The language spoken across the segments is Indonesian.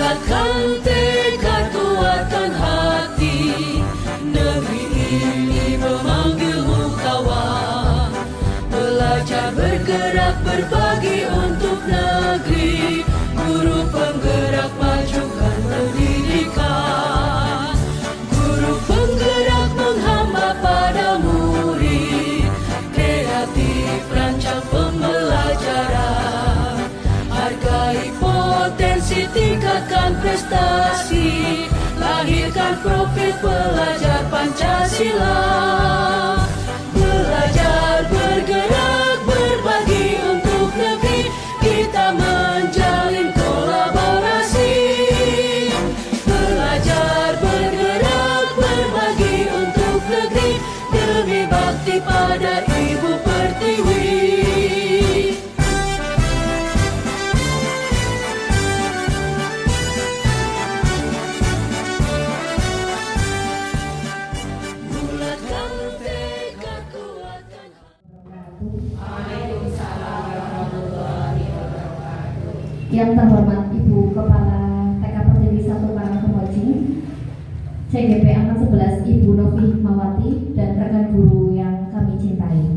Bulatkan tekad, kuatkan hati, negeri ini memanggilmu kawan. Belajar, bergerak, berbagi untuk negeri. Guru penggerak, majukan pendidikan. Guru penggerak menghamba pada murid. Kreatif, rancang pembelajaran. Hargai potensi, tingkatkan prestasi. Lahirkan profil pelajar Pancasila. Belajar, bergerak, berbagi untuk negeri. Kita menjalin kolaborasi. Belajar, bergerak, berbagi untuk negeri. Demi bakti pada Ibu Pertiwi. Bulatkan tekad, kuatkan Yang terhormat Ibu Kepala TK Pertiwi 1 Karangkemojing, CGP Angkatan 11 Ibu Novi Hikmawati, dan rekan guru yang kami cintai.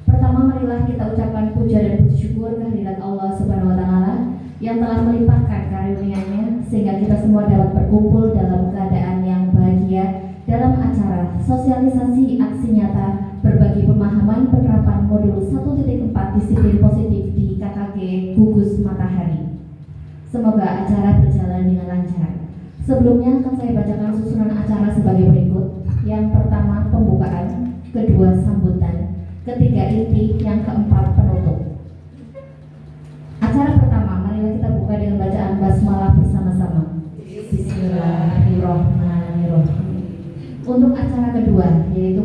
Pertama, marilah kita ucapkan puja dan puji syukur kehadirat Allah Subhanahu wa Ta'ala yang telah melimpahkan karunia-Nya sehingga kita semua dapat berkumpul dalam keadaan yang bahagia dalam acara sosialisasi aksi nyata berbagi pemahaman penerapan modul 1.4 disiplin positif di KKG Gugus Matahari. Semoga acara berjalan dengan lancar. Sebelumnya akan saya bacakan susunan acara sebagai berikut. Yang pertama, pembukaan, kedua, sambutan, ketiga, inti, yang keempat, penutup. Acara pertama, marilah kita buka dengan bacaan basmalah bersama-sama. Bismillahirrahmanirrahim. Untuk acara kedua, yaitu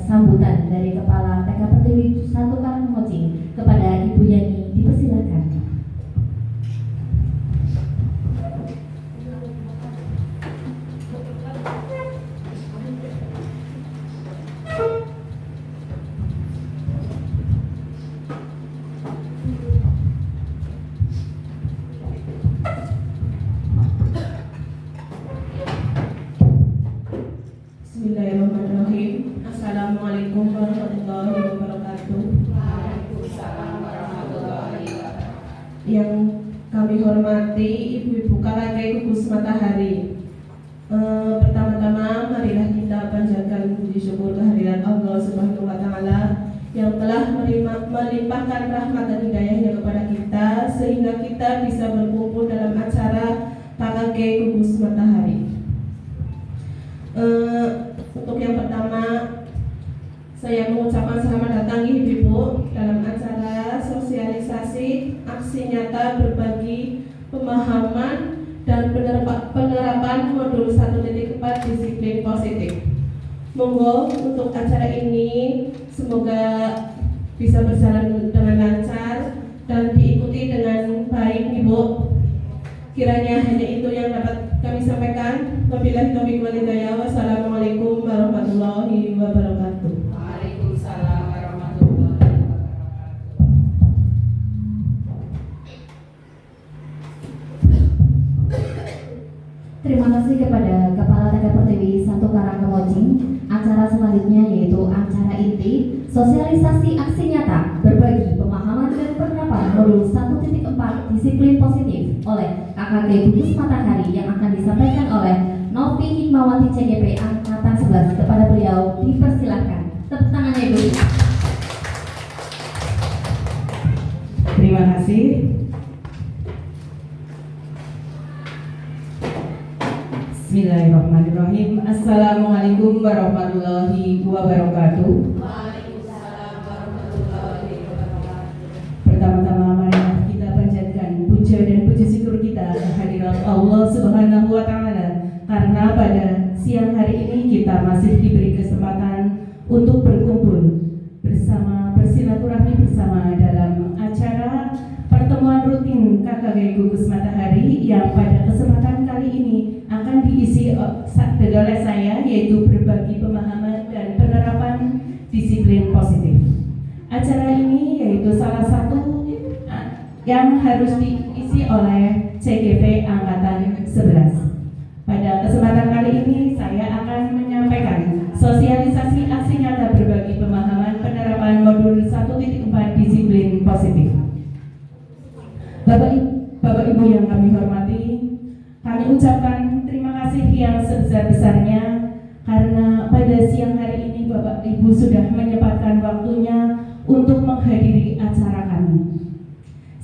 sambutan dari Kepala TK Pertiwi 1 Karangkemojing kepada Ibu Yani, dipersilakan. Bismillahirrahmanirrahim. Assalamualaikum warahmatullahi wabarakatuh. Waalaikumsalam warahmatullahi wabarakatuh. Yang kami hormati Ibu-Ibu KKG Gugus Matahari. Pertama-tama marilah kita panjatkan puji syukur kehadirat Allah Subhanahu wa Ta'ala yang telah melimpahkan rahmat dan hidayahnya kepada kita sehingga kita bisa berkumpul dalam acara KKG Gugus Matahari. Untuk yang pertama, saya mengucapkan selamat datang Ibu-Ibu dalam acara sosialisasi aksi nyata berbagi pemahaman dan penerapan modul 1.4 disiplin positif. Monggo untuk acara ini semoga bisa berjalan dengan lancar dan diikuti dengan baik, Ibu. Kiranya hanya itu yang dapat kami sampaikan. Wabillahi taufiq wal hidayah. Wassalamualaikum warahmatullahi wabarakatuh. Waalaikumsalam warahmatullahi wabarakatuh. Terima kasih kepada Kepala TK Pertiwi 1 Karangkemojing. Acara selanjutnya yaitu acara inti, sosialisasi aksi nyata berbagi pemahaman dan penerapan modul 1.4 disiplin positif oleh KKG Gugus Matahari yang akan disampaikan oleh Novi Hikmawati CGP Angkatan 11. Kepada beliau dipersilahkan. Tepuk tangannya, Ibu. Terima kasih. Bismillahirrahmanirrahim. Assalamualaikum warahmatullahi wabarakatuh. Waalaikumsalam warahmatullahi wabarakatuh. Pertama-tama marilah kita panjatkan puja dan puji syukur kita kehadirat Allah Subhanahu wa Ta'ala karena pada siang hari ini kita masih diberi kesempatan untuk berkumpul bersama, bersilaturahmi bersama dalam acara pertemuan rutin KKG Gugus Matahari yang pada kesempatan kali ini akan diisi oleh saya, yaitu berbagi pemahaman dan penerapan disiplin positif. Acara ini yaitu salah satu yang harus diisi oleh CGP Angkatan 11. Pada kesempatan kali ini saya akan menyampaikan sosialisasi aksi nyata berbagi pemahaman penerapan modul 1.4 disiplin positif. Bapak Ibu yang kami hormati, kami ucapkan terima kasih yang sebesar-besarnya karena pada siang hari ini Bapak Ibu sudah menyempatkan waktunya untuk menghadiri acara kami.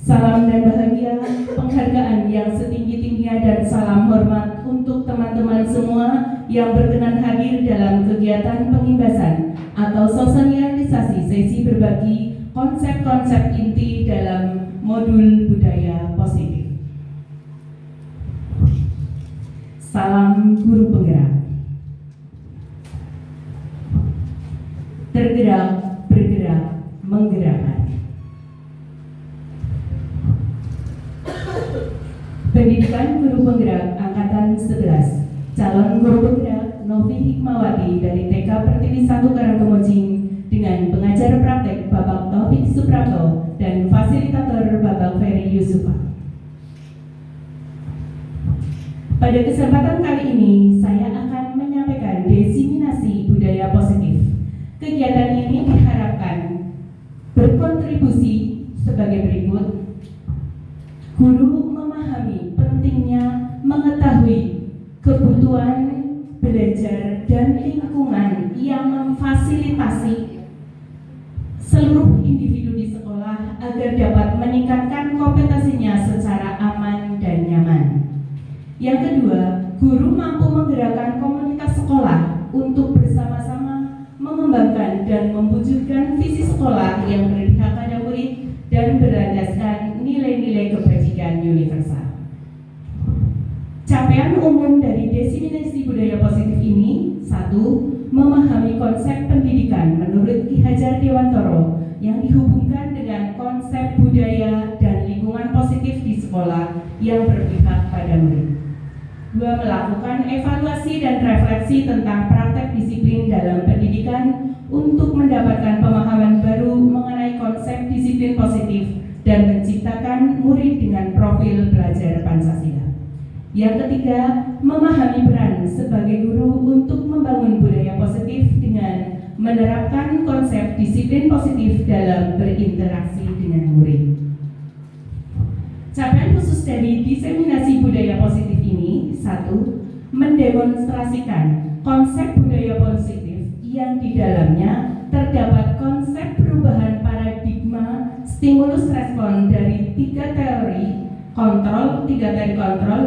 Salam dan bahagia, penghargaan yang setinggi-tingginya dan salam hormat untuk teman-teman semua yang berkenan hadir dalam kegiatan pengibasan atau sosialisasi sesi berbagi konsep-konsep inti dalam modul budaya positif. Salam guru penggerak. Tergerak, bergerak, menggerakkan. Pendidikan Guru Penggerak Angkatan 11, calon guru penggerak Novi Hikmawati dari TK Pertiwi 1 Karangkemojing dengan pengajar praktek Bapak Taufik Suprapto dan fasilitator Bapak Ferry Yusufa. Pada kesempatan kali ini, saya akan menyampaikan diseminasi budaya positif. Kegiatan ini diharapkan berkontribusi sebagai berikut. Guru memahami pentingnya mengetahui kebutuhan belajar dan lingkungan yang memfasilitasi seluruh individu di sekolah agar dapat meningkatkan kompetensinya secara aman dan nyaman. Yang kedua, guru mampu menggerakkan komunitas sekolah untuk bersama-sama mengembangkan dan mewujudkan visi sekolah yang berpihak pada murid dan berlandaskan nilai-nilai kebajikan universal. Capaian umum dari diseminasi budaya positif ini: 1. Memahami konsep pendidikan menurut Ki Hajar Dewantoro yang dihubungkan dengan konsep budaya dan lingkungan positif di sekolah yang berpihak pada murid. 2. Melakukan evaluasi dan refleksi tentang praktek disiplin dalam pendidikan untuk mendapatkan pemahaman baru mengenai konsep disiplin positif dan menciptakan murid dengan profil belajar Pancasila. Yang ketiga, memahami peran sebagai guru untuk membangun budaya positif dengan menerapkan konsep disiplin positif dalam berinteraksi dengan murid. Capaian khusus dari diseminasi budaya positif ini: 1. Mendemonstrasikan konsep budaya positif yang di dalamnya terdapat konsep perubahan paradigma stimulus respon dari 3 teori kontrol,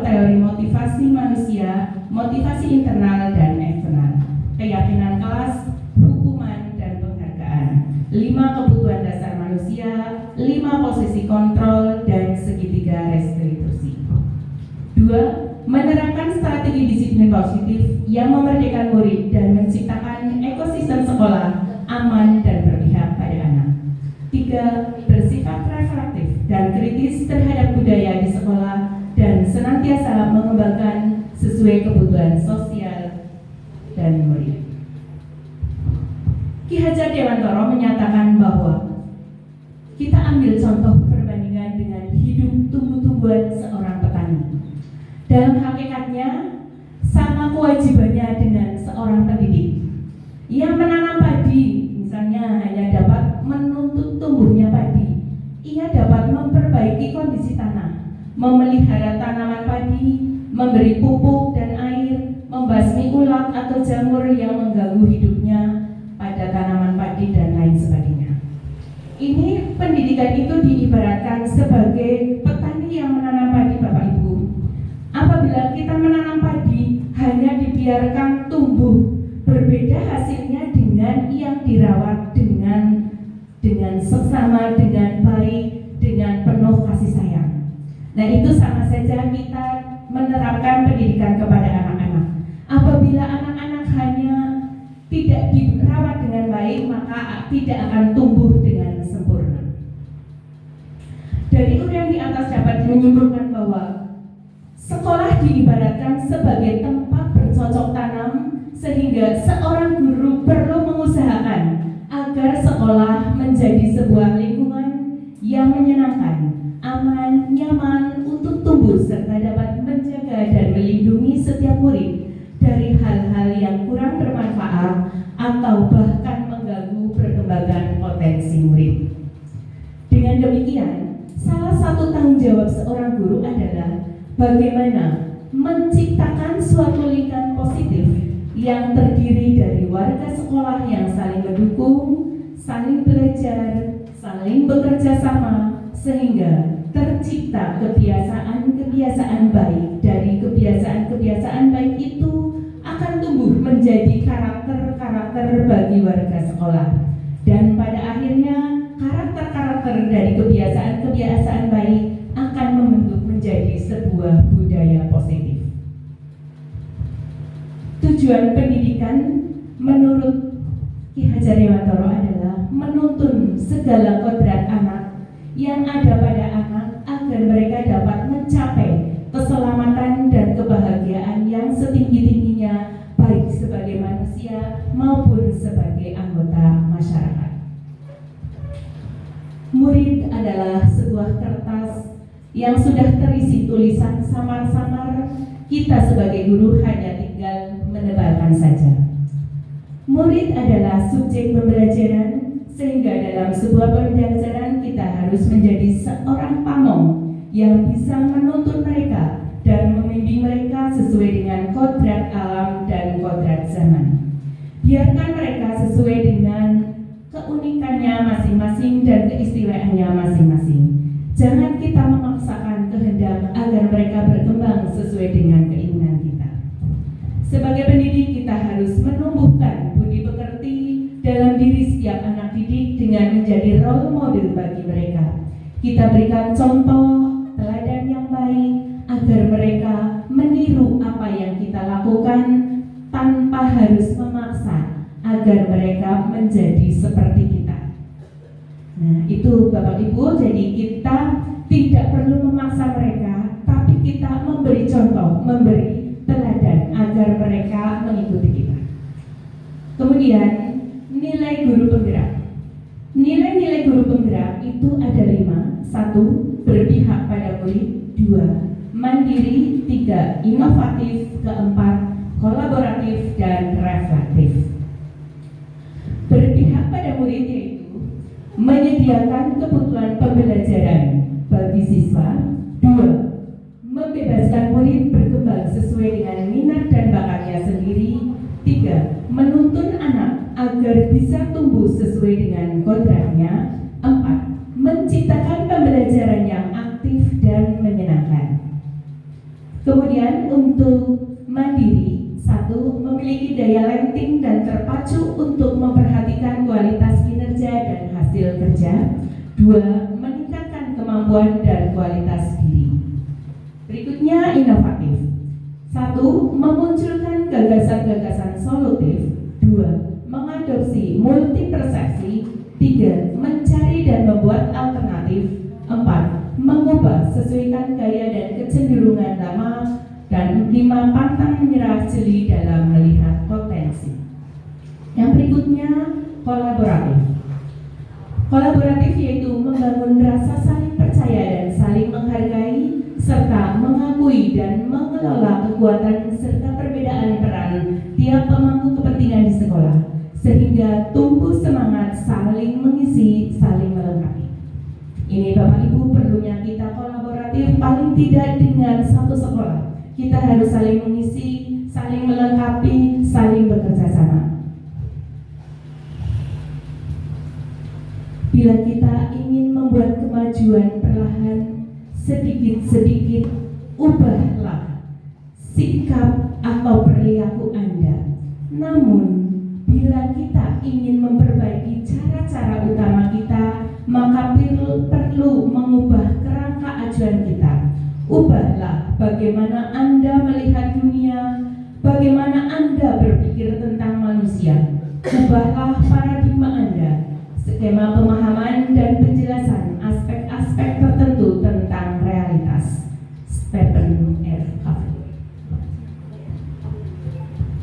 teori motivasi manusia, motivasi internal dan eksternal, keyakinan kelas, hukuman dan penghargaan, 5 kebutuhan dasar manusia, 5 posisi kontrol dan segitiga restitusi. 2. Menerapkan strategi disiplin positif yang memerdekakan murid dan menciptakan ekosistem sekolah aman dan berpihak pada anak. 3. Bersifat reflektif dan kritis terhadap budaya di sekolah dan senantiasa mengembangkan sesuai kebutuhan sosial dan murid. Ki Hajar Dewantoro menyatakan bahwa kita ambil contoh perbandingan dengan hidup tumbuh-tumbuhan seorang petani. Dalam hakikatnya, sama kewajibannya dengan seorang pendidik. Yang menanam padi, misalnya hanya dapat menuntut tumbuhnya padi. Ia dapat memperbaiki kondisi tanah, memelihara tanaman padi, memberi pupuk dan air, membasmi ulat atau jamur yang mengganggu hidupnya pada tanaman padi dan lain sebagainya. Ini pendidikan itu diibaratkan sebagai petani yang menanam padi, Bapak Ibu. Apabila kita menanam padi hanya dibiarkan tumbuh, berbeda hasilnya dengan yang dirawat dengan seksama, dengan baik, dengan penuh kasih sayang. Nah, itu sama saja kita menerapkan pendidikan kepada anak-anak. Apabila anak-anak hanya tidak dirawat dengan baik, maka tidak akan tumbuh dengan sempurna. Dari uraian di atas dapat menyimpulkan bahwa sekolah diibaratkan sebagai tempat bercocok tanam, sehingga seorang guru perlu mengusahakan agar sekolah menjadi sebuah lingkungan yang menyenangkan, aman, nyaman untuk tumbuh serta atau bahkan mengganggu perkembangan potensi murid. Dengan demikian, salah satu tanggung jawab seorang guru adalah bagaimana menciptakan suatu lingkungan positif yang terdiri dari warga sekolah yang saling mendukung, saling belajar, saling bekerja sama, sehingga tercipta kebiasaan-kebiasaan baik. Dari kebiasaan-kebiasaan baik itu akan tumbuh menjadi karakter-karakter bagi warga sekolah. Dan pada akhirnya karakter-karakter dari kebiasaan-kebiasaan baik akan membentuk menjadi sebuah budaya positif. Tujuan pendidikan menurut Ki Hajar Dewantara adalah menuntun segala kodrat anak yang ada pada anak agar mereka dapat mencapai keselamatan dan kebahagiaan yang setinggi-tingginya baik sebagai manusia maupun sebagai anggota masyarakat. Murid adalah sebuah kertas yang sudah terisi tulisan samar-samar, kita sebagai guru hanya tinggal menebalkan saja. Murid adalah subjek pembelajaran, sehingga dalam sebuah pembelajaran kita harus menjadi seorang pamong yang bisa menuntun mereka dan membimbing mereka sesuai dengan kodrat alam dan kodrat zaman. Biarkan mereka sesuai dengan keunikannya masing-masing dan keistimewaannya masing-masing. Jangan kita memaksakan kehendak agar mereka berkembang sesuai dengan keinginan kita. Sebagai pendidik, kita harus menumbuhkan budi pekerti dalam diri setiap anak didik dengan menjadi role model bagi mereka. Kita berikan contoh, teladan yang baik agar mereka meniru apa yang kita lakukan tanpa harus memaksa agar mereka menjadi seperti kita. Nah, itu Bapak Ibu, jadi kita tidak perlu memaksa mereka, tapi kita memberi contoh, memberi teladan agar mereka mengikuti kita. Kemudian, nilai guru penggerak. Nilai-nilai guru penggerak itu ada 5. 1. Berpihak pada murid. 2. Mandiri. 3. Inovatif. 4. Kolaboratif dan reflektif. Berpihak pada murid yaitu menyediakan kebutuhan pembelajaran bagi siswa. 2. Membebaskan murid berkembang sesuai dengan minat dan bakatnya sendiri. 3. Menuntun anak agar bisa tumbuh sesuai dengan kodratnya. 4. Menciptakan pembelajaran yang aktif dan menyenangkan. Kemudian untuk mandiri, 1. Memiliki daya lenting dan terpacu untuk memperhatikan kualitas kinerja dan hasil kerja. 2. Meningkatkan kemampuan dan kualitas diri. Berikutnya inovatif. 1. Memunculkan gagasan-gagasan solutif. 2. Mengadopsi multipersepsi. 3. Mencari dan membuat alternatif. 4. Mengubah sesuaikan gaya dan kecenderungan lama. Dan 5. Pantang menyerah jeli dalam melihat potensi. Yang berikutnya kolaboratif. Kolaboratif yaitu membangun rasa saling percaya dan saling menghargai, serta mengakui dan mengelola kekuatan serta perbedaan peran tiap pemangku kepentingan di sekolah, sehingga tumbuh semangat saling mengisi, saling melengkapi. Ini Bapak Ibu perlunya kita kolaboratif paling tidak dengan satu sekolah. Kita harus saling mengisi, saling melengkapi, saling bekerja sama. Bila kita ingin membuat kemajuan perlahan, sedikit-sedikit, ubahlah sikap atau perilaku Anda. Namun, bila kita ingin memperbaiki cara-cara utama kita, maka perlu mengubah kerangka acuan kita. Ubahlah bagaimana Anda melihat dunia, bagaimana Anda berpikir tentang manusia. Ubahlah paradigma Anda, skema pemahaman dan penjelasan aspek-aspek tertentu tentang realitas. Stephen R. Covey.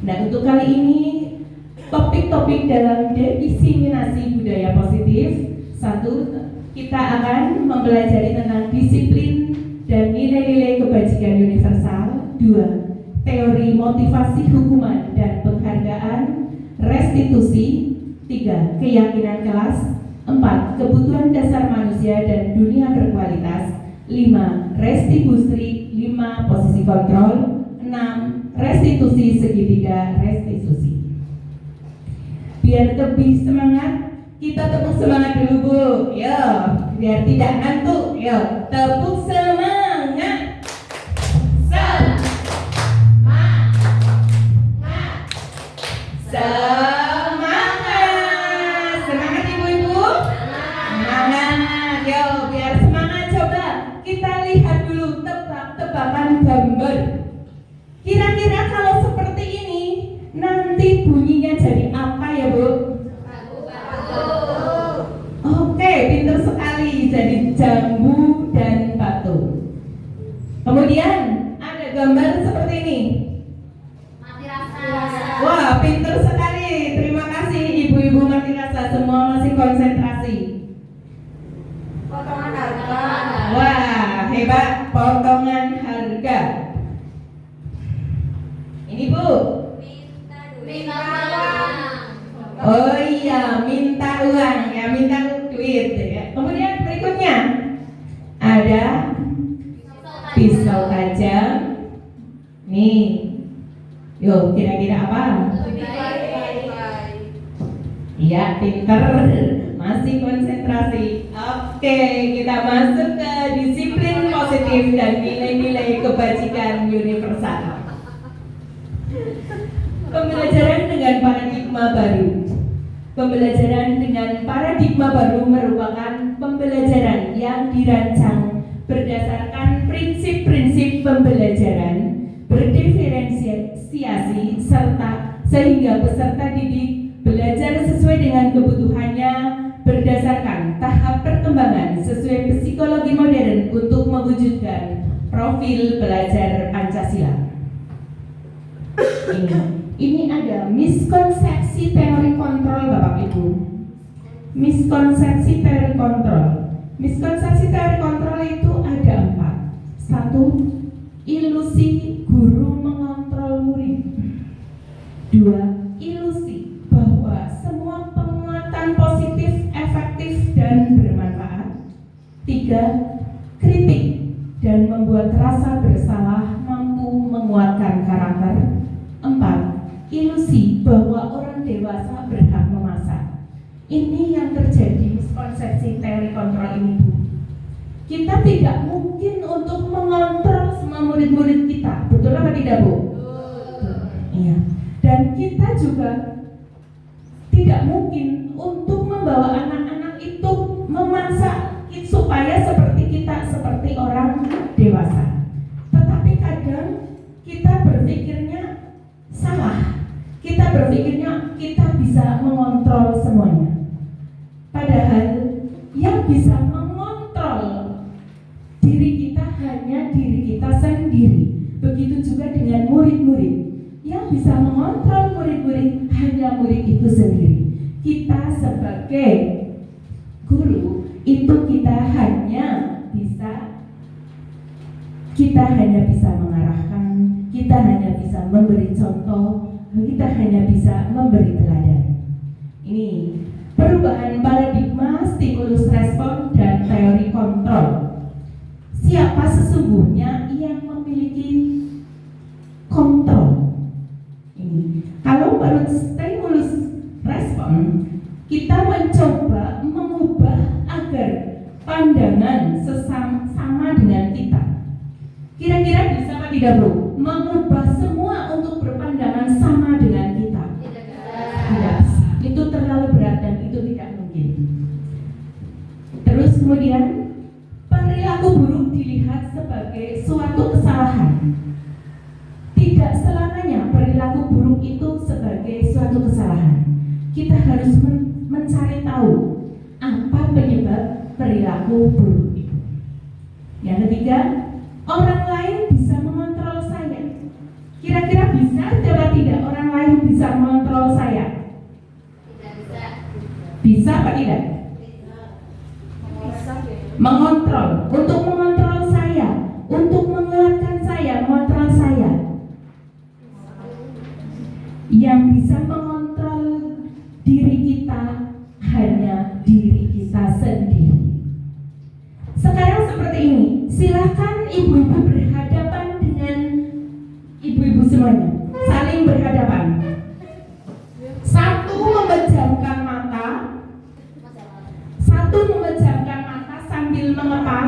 Nah, untuk kali ini topik-topik dalam diseminasi budaya positif. 1. Kita akan mempelajari tentang disiplin dan nilai-nilai kebajikan universal. 2. Teori motivasi hukuman dan penghargaan. restitusi. 3. Keyakinan kelas. 4. Kebutuhan dasar manusia dan dunia berkualitas. 5. Restitusi. 5. Posisi kontrol. 6. Restitusi segitiga restitusi. Biar lebih semangat, kita tepuk semangat dulu Bu. Yo, biar tidak ngantuk. Yo, tepuk semangat. Semangat. Semangat ibu-ibu. Semangat. Yo, biar semangat coba. Kita lihat dulu tebak-tebakan gambar. Kira-kira kalau seperti ini nanti bunyinya jadi apa ya Bu? Oke, pintar sekali. Jadi jambu dan batu. Kemudian ada gambar seperti ini. Wah, pintar sekali. Terima kasih ibu-ibu mati rasa. Semua masih konsentrasi. Potongan harga. Wah, hebat. Potongan harga. Ini Bu. Minta uang. Oh iya, minta uang ya, minta duit ya. Kemudian berikutnya ada pisau tajam. Nih, yuk kira-kira apa? Iya, pinter, masih konsentrasi. Oke, kita masuk ke disiplin positif dan nilai-nilai kebajikan universal. Pembelajaran dengan paradigma baru. Pembelajaran dengan paradigma baru merupakan pembelajaran yang dirancang berdasarkan prinsip-prinsip pembelajaran, berdiferensiasi, serta sehingga peserta didik belajar sesuai dengan kebutuhannya berdasarkan tahap perkembangan sesuai psikologi modern untuk mewujudkan profil pelajar Pancasila. Ini ada miskonsepsi teori kontrol Bapak Ibu. Miskonsepsi teori kontrol. Miskonsepsi teori kontrol itu ada 4. 1. Ilusi guru mengontrol murid. 2. Ilusi bahwa semua penguatan positif, efektif, dan bermanfaat. 3. Kritik dan membuat rasa bersalah mampu menguatkan karakter. 4. Ilusi bahwa orang dewasa berhak memasak. Ini yang terjadi miskonsepsi teori kontrol ini Bu. Kita tidak mungkin untuk mengontrol semua murid-murid kita. Betul apa tidak Bu? Betul. Iya. Dan kita juga tidak mungkin untuk membawa anak-anak itu memasak supaya seperti kita, seperti orang dewasa. Tetapi kadang kita berpikirnya salah. Kita berpikirnya kita bisa mengontrol semuanya. Padahal yang bisa mengontrol diri kita hanya diri kita sendiri. Begitu juga dengan murid-murid. Yang bisa mengontrol murid-murid hanya murid itu sendiri. Kita sebagai guru itu kita hanya bisa mengarahkan, kita hanya bisa memberi contoh, kita hanya bisa memberi teladan. Ini perubahan paradigma, stimulus respon, dan teori kontrol. Siapa sesungguhnya yang memiliki kontrol? Ini kalau menurut stimulus respon, kita mencoba mengubah agar pandangan sama dengan kita. Kira-kira bisa apa tidak Bu? Mengubah semua untuk berpandangan sama dengan kita. Tidak bisa. Itu terlalu berat dan itu tidak mungkin. Terus kemudian perilaku buruk dilihat sebagai suatu kesalahan. Tidak selamanya perilaku buruk itu sebagai suatu kesalahan. Kita harus mencari tahu apa penyebab perilaku buruk itu. Yang ketiga, orang lain bisa mengontrol saya. Kira-kira bisa atau tidak orang lain bisa mengontrol saya? Bisa apa tidak? Mengontrol. Untuk mengontrol saya, untuk menguatkan saya, mengontrol saya. Yang bisa mengontrol Sekarang seperti ini, silakan ibu-ibu berhadapan dengan ibu-ibu semuanya, saling berhadapan. Satu memejamkan mata, sambil mengepal.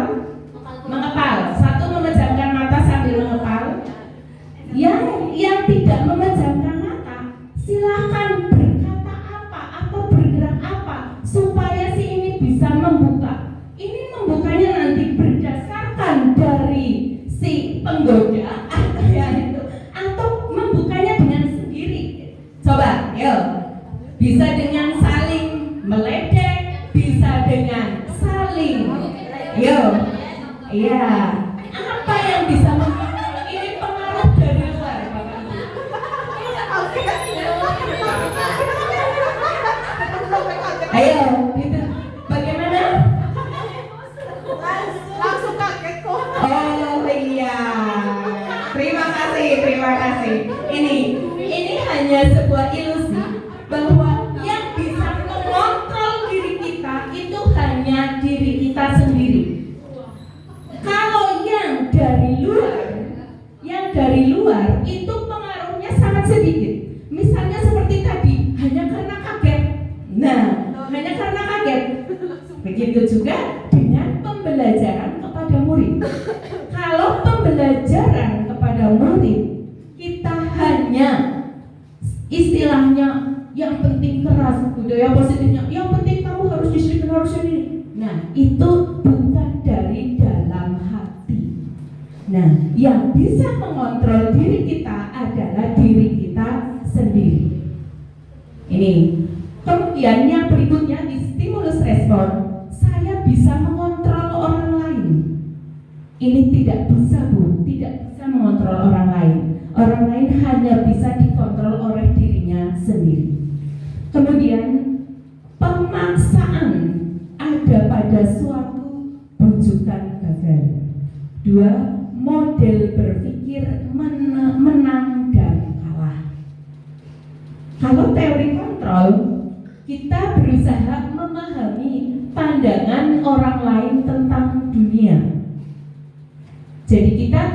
Satu memejamkan mata sambil mengepal. Yang tidak memejamkan mata, silakan berkata apa atau bergerak apa supaya si ini bisa membuka. Ini membukanya nanti berdasarkan dari si penggoda atau membukanya dengan sendiri. Coba, yuk. Bisa dengan saling meledek, bisa dengan saling. Yuk. Iya. Apa yang bisa ini pengaruh dari luar, Bapak Ibu? Ayo, gitu. Bagaimana? Langsung kaget kok. Oh iya, terima kasih. Ini hanya sebuah ilusi bahwa yang bisa mengontrol diri kita itu hanya diri kita sendiri. Kalau yang dari luar itu pengaruhnya sangat sedikit. Misalnya seperti tadi, hanya karena kaget. Nah, hanya karena kaget. Begitu juga dengan pembelajaran kepada murid. Kalau pembelajaran kepada murid kita hanya istilahnya yang penting keras, budaya positifnya, yang penting kamu harus disiplin, harus ini. Nah, itu bukan dari dalam hati. Nah, yang bisa mengontrol diri kita adalah diri kita sendiri. Ini. Kemudian yang berikutnya di stimulus respon, saya bisa mengontrol orang lain. Ini tidak bisa, Bu, tidak bisa mengontrol orang lain. Orang lain hanya bisa dikontrol oleh dirinya sendiri. Kemudian pemaksaan ada pada suatu rujukan gagal. 2. Model berpikir menang dan kalah. Kalau teori kontrol, kita berusaha memahami pandangan orang lain tentang dunia. Jadi kita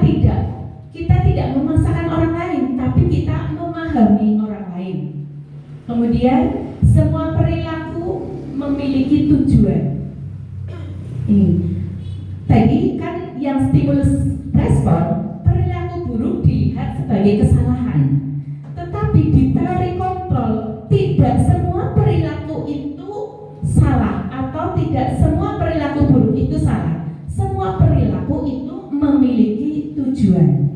tidak memaksakan orang lain, tapi kita memahami orang lain. Kemudian semua perilaku memiliki tujuan. Ini tadi kan yang stimulus respon, perilaku buruk dilihat sebagai kesalahan. Tetapi di teori kontrol, tidak semua perilaku itu salah atau tidak semua perilaku buruk itu salah. Semua perilaku itu memiliki tujuan.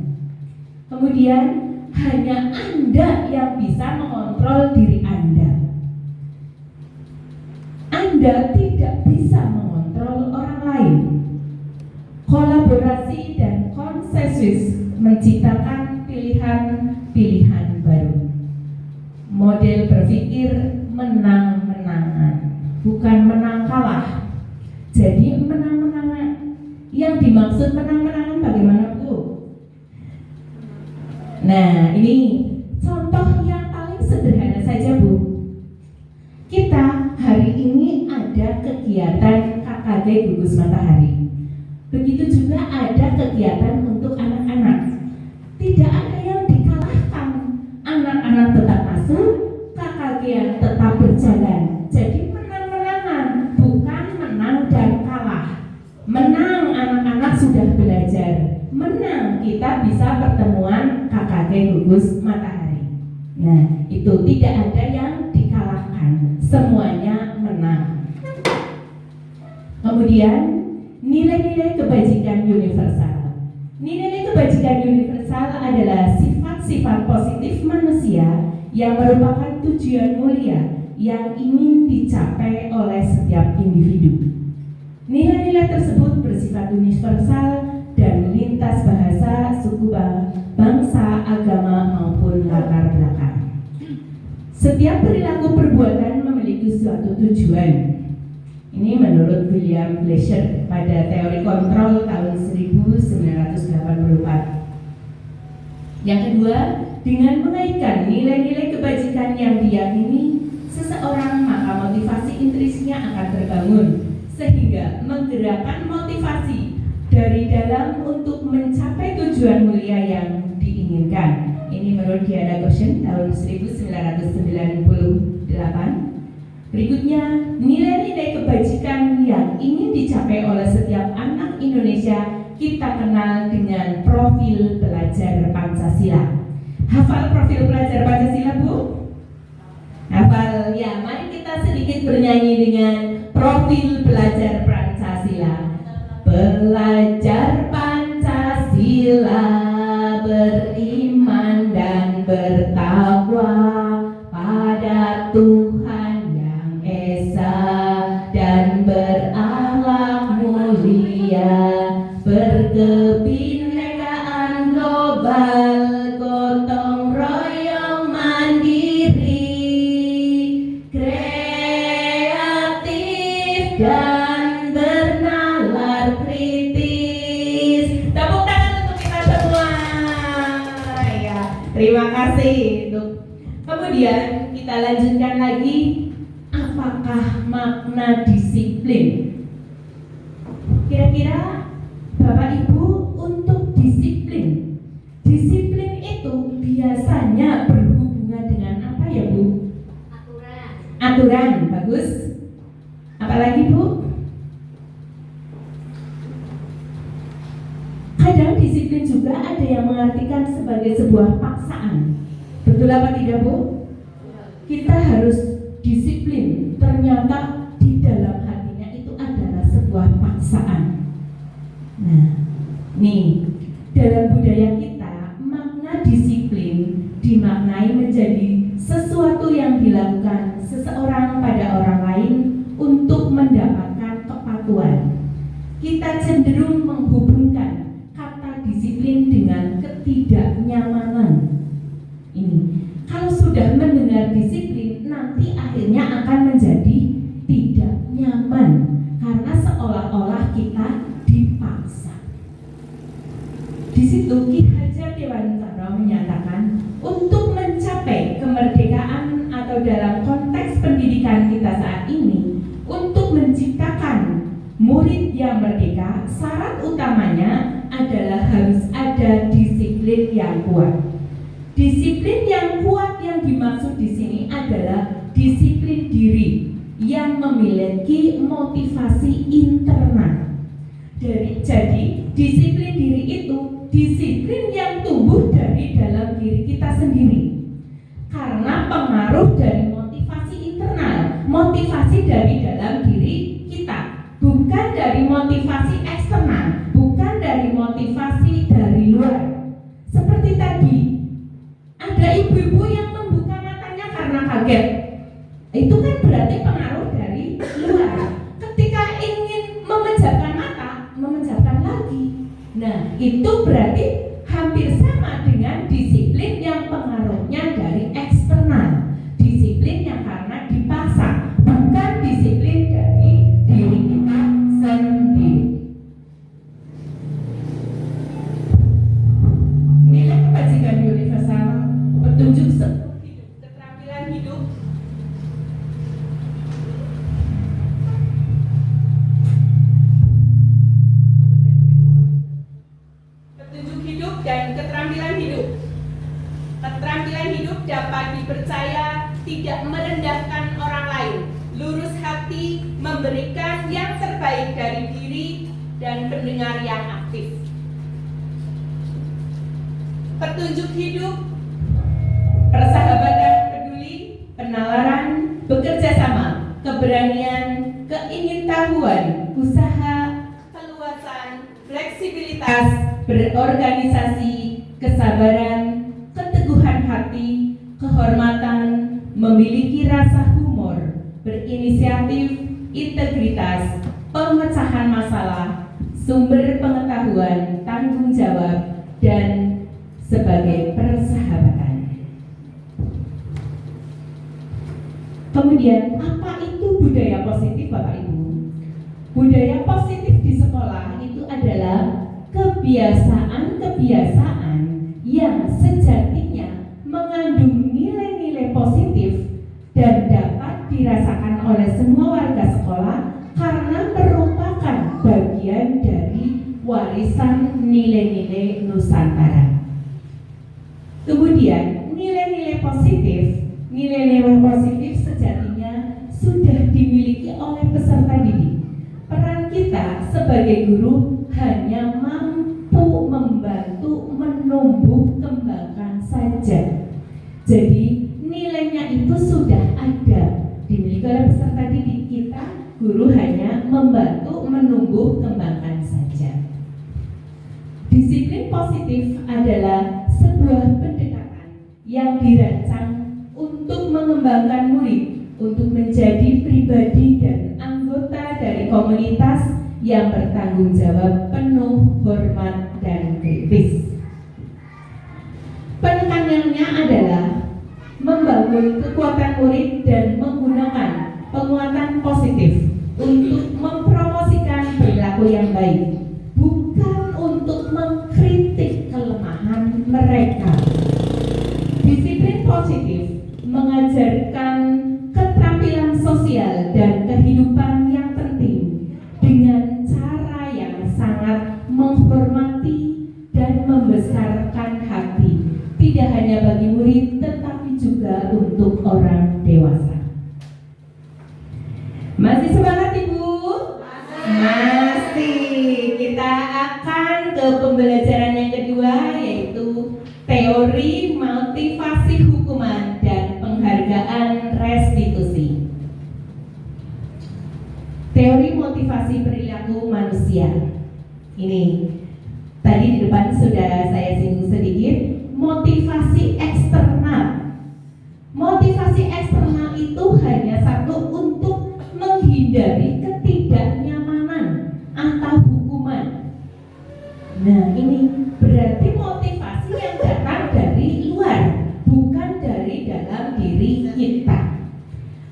Kemudian hanya Anda yang bisa mengontrol diri Anda. Anda tidak bisa mengontrol orang lain. Kolaborasi dan konsensus menciptakan pilihan-pilihan baru. Model berpikir menang-menangan, bukan menang kalah. Jadi menang-menangan. Yang dimaksud menang-menangan bagaimana, Bu? Nah, ini contoh yang paling sederhana saja, Bu. Kita hari ini ada kegiatan KKD Gugus Matahari. Begitu juga ada kegiatan untuk anak-anak. Tidak ada yang dikalahkan. Anak-anak tetap masuk, KKG yang tetap berjalan. Jadi menang-menangan, bukan menang dan kalah. Menang, anak-anak sudah belajar. Menang, kita bisa pertemuan KKG Gugus Matahari. Nah, itu tidak ada yang dikalahkan, semuanya menang. Kemudian nilai-nilai kebajikan universal. Nilai-nilai kebajikan universal adalah sifat-sifat positif manusia yang merupakan tujuan mulia yang ingin dicapai oleh setiap individu. Nilai-nilai tersebut bersifat universal dan lintas bahasa, suku, bangsa, agama maupun latar belakang. Setiap perilaku perbuatan memiliki suatu tujuan. Ini menurut William Glasser pada teori kontrol tahun 1984. Yang kedua, dengan mengaitkan nilai-nilai kebajikan yang diyakini seseorang, maka motivasi intrinsiknya akan terbangun, sehingga menggerakkan motivasi dari dalam untuk mencapai tujuan mulia yang diinginkan. Ini menurut Diana Goshen tahun 1998. Berikutnya, nilai-nilai kebajikan yang ingin dicapai oleh setiap anak Indonesia kita kenal dengan profil pelajar Pancasila. Hafal profil pelajar Pancasila, Bu? Hafal ya, mari kita sedikit bernyanyi dengan profil pelajar Pancasila. Pelajar Pancasila beriman dan bertakwa pada Tuhan yang Esa dan berakhlak mulia, berkebinekaan global, gotong royong mandiri, kreatif dan bernalar kritis. Tepuk tangan untuk kita semua. Ya, terima kasih. Kemudian kita lanjutkan lagi, apakah makna disiplin? Kira-kira Bapak Ibu, untuk disiplin itu biasanya berhubungan dengan apa ya, Bu? Aturan, bagus. Apalagi, Bu? Kadang disiplin juga ada yang mengartikan sebagai sebuah paksaan. Betul apa tidak, Bu? Kita harus disiplin, ternyata di dalam hatinya itu adalah sebuah paksaan. Nah, nih, dalam budaya kita, makna disiplin dimaknai menjadi sesuatu yang dilakukan seseorang pada orang lain untuk mendapatkan kepatuhan. Kita cenderung menghubungkan kata disiplin dengan ketidaknyamanan. Ini, kalau sudah mendengar disiplin, nanti akhirnya akan menjadi tidak nyaman karena seolah-olah kita dipaksa. Di situ Ki Hajar Dewantara menyatakan, untuk mencapai kemerdekaan atau dalam konteks pendidikan kita saat ini, untuk menciptakan murid yang merdeka, syarat utamanya adalah harus ada disiplin yang kuat. Disiplin yang kuat yang dimaksud di sini adalah disiplin diri yang memiliki motivasi internal. Jadi disiplin diri itu disiplin yang tumbuh dari dalam diri kita sendiri. Karena pengaruh dari motivasi internal, motivasi dari dalam diri kita, bukan dari motivasi eksternal, bukan dari motivasi dari luar. Seperti tadi, ada ibu-ibu yang membuka matanya karena kaget. Itu kan berarti pengaruh dari luar. Ketika ingin memejamkan mata, memejamkan lagi. Nah, itu berarti hampir sama dengan disiplin yang pengaruhnya dari eksternal. Disiplin yang karena dipaksa, bukan disiplin dari diri kita sendiri. Nilai kebajikan universal, petunjuk seluruh hidup, keterampilan hidup. Petunjuk hidup dan keterampilan hidup. Keterampilan hidup dapat dipercaya tidak merendahkan orang lain, lurus hati, memberikan yang terbaik dari diri, dan pendengar yang aktif. Petunjuk hidup, persahabatan peduli, penalaran, bekerja sama, keberanian, keingintahuan, usaha, keluasan, fleksibilitas, berorganisasi, kesabaran, keteguhan hati, kehormatan, memiliki rasa humor, berinisiatif, integritas, pemecahan masalah, sumber pengetahuan, tanggung jawab, dan sebagai persahabatan. Kemudian, apa itu budaya positif, Bapak Ibu? Budaya positif di sekolah itu adalah kebiasaan-kebiasaan yang sejatinya mengandung nilai-nilai positif dan dapat dirasakan oleh semua warga sekolah karena merupakan bagian dari warisan nilai-nilai Nusantara. Kemudian nilai-nilai positif sejatinya sudah dimiliki oleh peserta didik. Peran kita sebagai guru hanya mampu membantu menumbuh kembangkan saja. Jadi nilainya itu sudah ada dimiliki oleh peserta didik. Kita guru hanya membantu menumbuh kembangkan saja. Disiplin positif adalah sebuah pendekatan yang dirancang untuk mengembangkan murid untuk menjadi pribadi dan anggota dari komunitas yang bertanggung jawab, penuh hormat dan kritis. Penekanannya adalah membangun kekuatan murid dan menggunakan penguatan positif untuk mempromosikan perilaku yang baik, bukan untuk mengkritik kelemahan mereka. Disiplin positif mengajarkan keterampilan sosial dan kehidupan yang penting dengan cara yang sangat menghormati dan membesarkan hati, tidak hanya bagi murid tetapi juga untuk orang dewasa. Masih semangat Ibu? Masih. Kita akan ke pembelajaran yang kedua, yaitu teori motivasi hukuman dan penghargaan restitusi. Teori motivasi perilaku manusia. Ini tadi di depan sudah saya singgung sedikit. Motivasi eksternal. Motivasi eksternal itu hanya satu, untuk menghindari ketidaknyamanan atau hukuman. Nah, ini berarti motivasi yang datang dari luar, bukan dari dalam diri kita.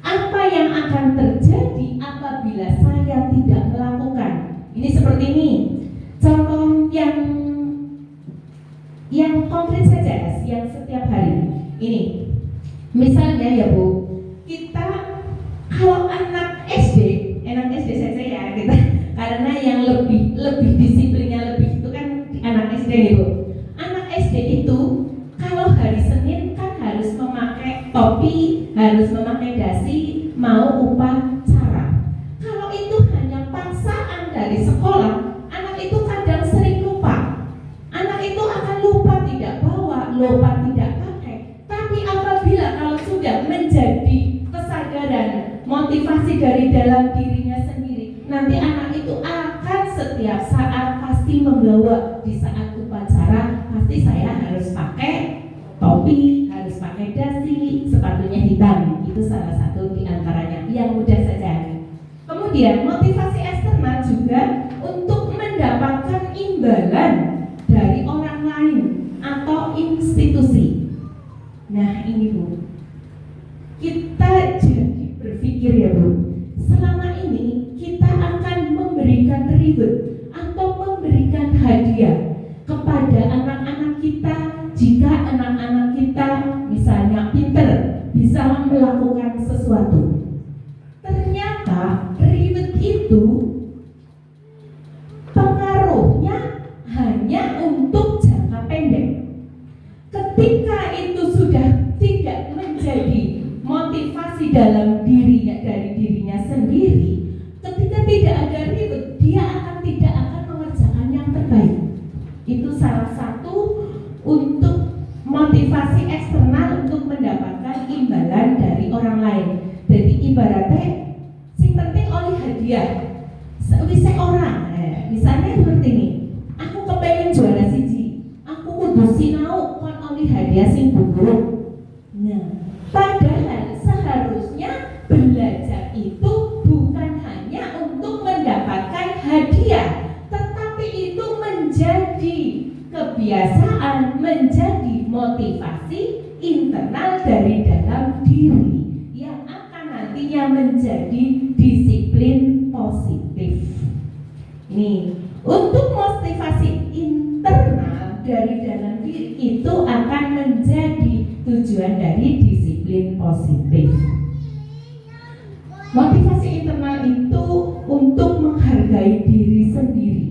Apa yang akan terjadi apabila saya tidak melakukan? Ini seperti ini. Contoh yang konkret saja, yang setiap hari. Ini, misalnya ya Bu, kita kalau anak SD saja ya kita, karena yang lebih disiplinnya lebih itu kan anak SD itu. Anak SD itu kalau hari Senin kan harus memakai topi, harus memakai dasi, mau upacara. Kalau itu hanya paksaan dari sekolah, anak itu kadang sering lupa. Anak itu akan lupa tidak bawa, lupa tidak pakai. Tapi apabila kalau sudah menjadi kesadaran, motivasi dari dalam dirinya sendiri, nanti anak itu akan setiap saat pasti membawa. Di saat upacara pasti saya harus pakai topi, harus pakai dasi, sepatunya hitam. Itu salah satu di antaranya yang mudah saja. Kemudian motivasi eksternal juga untuk mendapatkan imbalan dari orang lain atau institusi. Nah ini Bu, kita jadi berpikir ya Bu, selama ini kita akan memberikan reward atau memberikan hadiah kepada anak-anak kita jika anak-anak kita misalnya pinter, bisa melakukan sesuatu. Ternyata reward itu pengaruhnya hanya untuk jangka pendek. Ketika itu sudah tidak menjadi motivasi dalam dirinya, dari dirinya sendiri, ketika tidak ada reward, dia tidak akan mengerjakan yang terbaik. Itu salah satu untuk motivasi eksternal untuk mendapatkan imbalan dari orang lain. Jadi ibaratnya sing penting oleh hadiah. Bisa orang, misalnya seperti ini. Aku kepengen juara siji, aku kudu sinau kon oleh hadiah sing buruk. Nah, padahal seharusnya belajar itu bukan hanya untuk mendapatkan hadiah, tetapi itu menjadi kebiasaan, menjadi motivasi internal dari dalam diri yang akan nantinya menjadi disiplin positif. Ini untuk motivasi internal dari dalam diri itu akan menjadi tujuan dari disiplin positif. Motivasi internal itu untuk menghargai diri sendiri.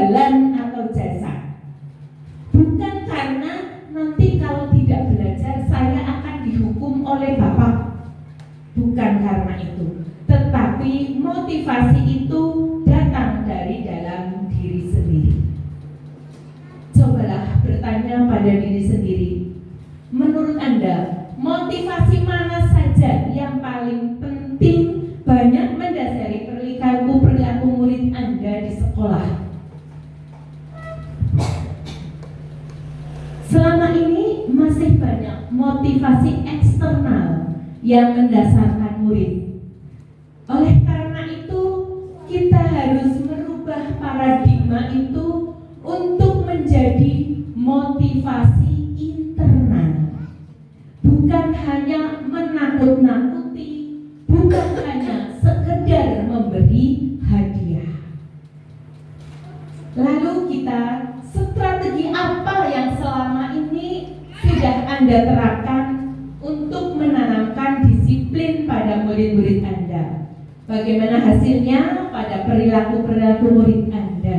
penjualan atau jasa. Bukan karena nanti kalau tidak belajar saya akan dihukum oleh Bapak. Bukan karena itu, tetapi motivasi itu datang dari dalam diri sendiri. Cobalah bertanya pada diri sendiri, menurut Anda, motivasi mana saja yang paling penting banyak mendasari perilaku murid Anda di sekolah? Selama ini masih banyak motivasi eksternal yang mendasarkan murid. Oleh karena itu, kita harus merubah paradigma itu untuk menjadi motivasi internal. Bukan hanya menakut-nakuti, bukan hanya sekedar memberi hadiah. Lalu strategi apa yang selama ini sudah Anda terapkan untuk menanamkan disiplin pada murid-murid Anda? Bagaimana hasilnya pada perilaku murid Anda?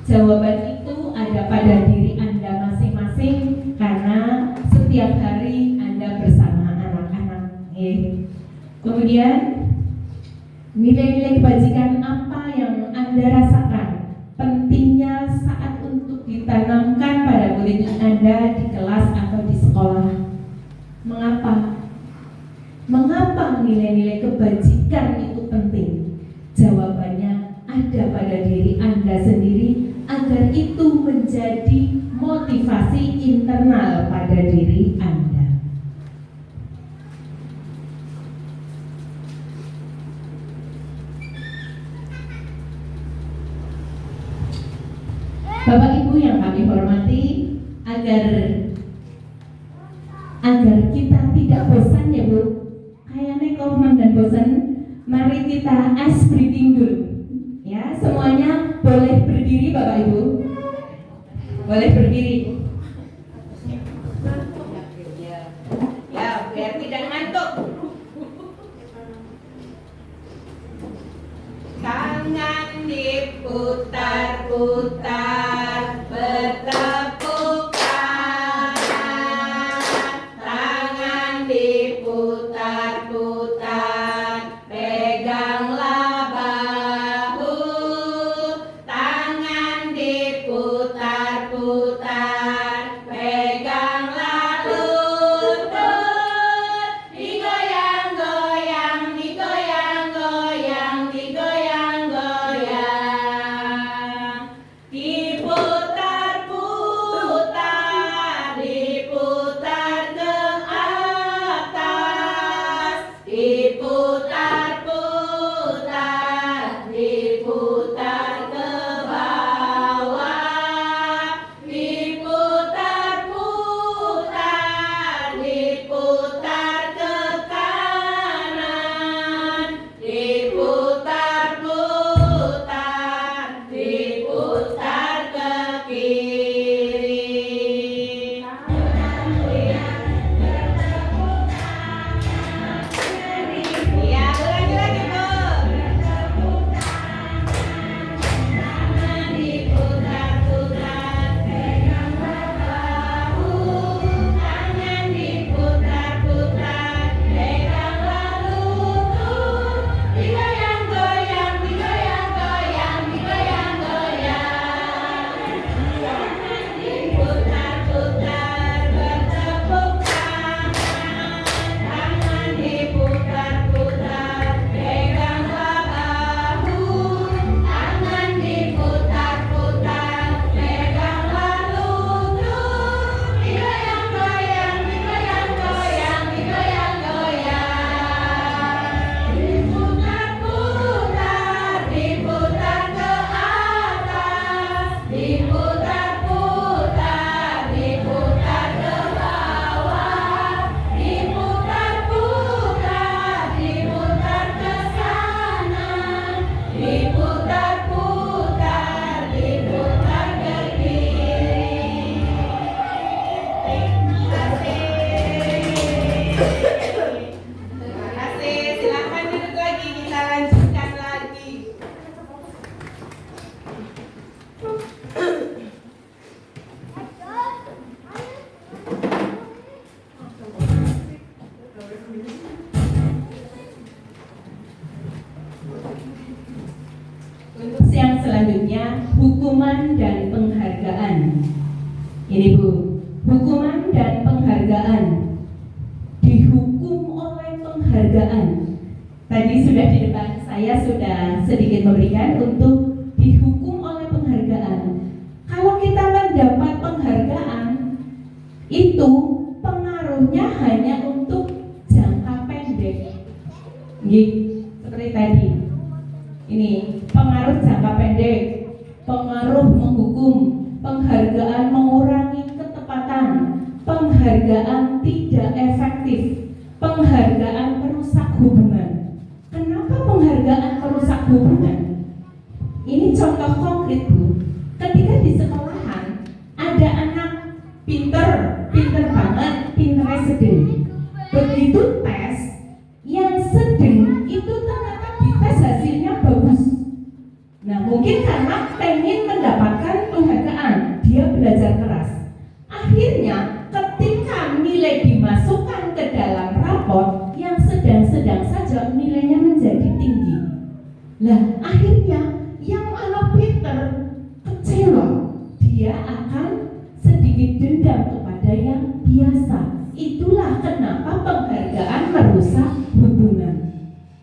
Jawaban itu ada pada diri Anda masing-masing karena setiap hari Anda bersama anak-anak. Kemudian, nilai-nilai kebajikan apa yang Anda rasakan pentingnya saat untuk ditanamkan pada murid Anda di kelas atau di sekolah? Mengapa? Mengapa nilai-nilai kebajikan itu penting? Jawabannya ada pada diri Anda sendiri agar itu menjadi motivasi internal pada diri Anda. Bapak Ibu yang kami hormati, agar kita tidak bosan ya Bu, kayaknya kalau dan bosan, mari kita ice breathing dulu. Ya, semuanya boleh berdiri Bapak Ibu, boleh berdiri. Ya, biar tidak ngantuk. Tangan diputar-putar, bertepuk tangan. Tangan diputar-putar, peganglah bahu. Tangan diputar-putar, peganglah lutut. Digoyang-goyang, digoyang-goyang, digoyang-goyang. Diputar-putar, diputar ke atas. Diputar-putar, diputar ke bawah. Diputar-putar, diputar ke kanan. Diputar-putar, diputar ke kiri. Ya, ulangi lagi Bu. Tangan diputar-putar, peganglah bahu. Tangan diputar-putar, peganglah lutut. Digoyang-goyang, digoyang-goyang, digoyang-goyang. Tangan diputar-putar, bertepuk tangan. Tangan diputar-putar, peganglah bahu. Tangan diputar-putar, peganglah lutut. Digoyang-goyang, digoyang-goyang, digoyang-goyang. Diputar-putar, diputar ke atas. Diputar-putar, diputar ke bawah. Diputar-putar, diputar ke kanan. Diputar-putar, diputar ke kiri. Terima kasih. Silakan duduk lagi, kita lanjutkan lagi. Ini Bu, hukuman dan penghargaan. Dihukum oleh penghargaan. Tadi sudah di depan saya sudah sedikit memberikan untuk dihukum oleh penghargaan. Kalau kita mendapat penghargaan, itu pengaruhnya hanya untuk jangka pendek. Seperti tadi. Ini pengaruh jangka pendek, pengaruh menghukum, penghargaan mengurangi ketepatan, penghargaan tidak efektif, penghargaan merusak hubungan. Kenapa penghargaan merusak hubungan? Ini contoh konkret Bu. Ketika di sekolahan ada anak pinter banget, pinternya sedang. Begitu tes, yang sedang itu ternyata dites hasilnya bagus. Nah mungkin karena pengen mendapatkan penghargaan, dia belajar keras. Akhirnya ketika nilai dimasukkan ke dalam rapor, yang sedang-sedang saja nilainya menjadi tinggi. Lah akhirnya yang anak pinter kecewa, dia akan sedikit dendam kepada yang biasa. Itulah kenapa penghargaan merusak hubungan.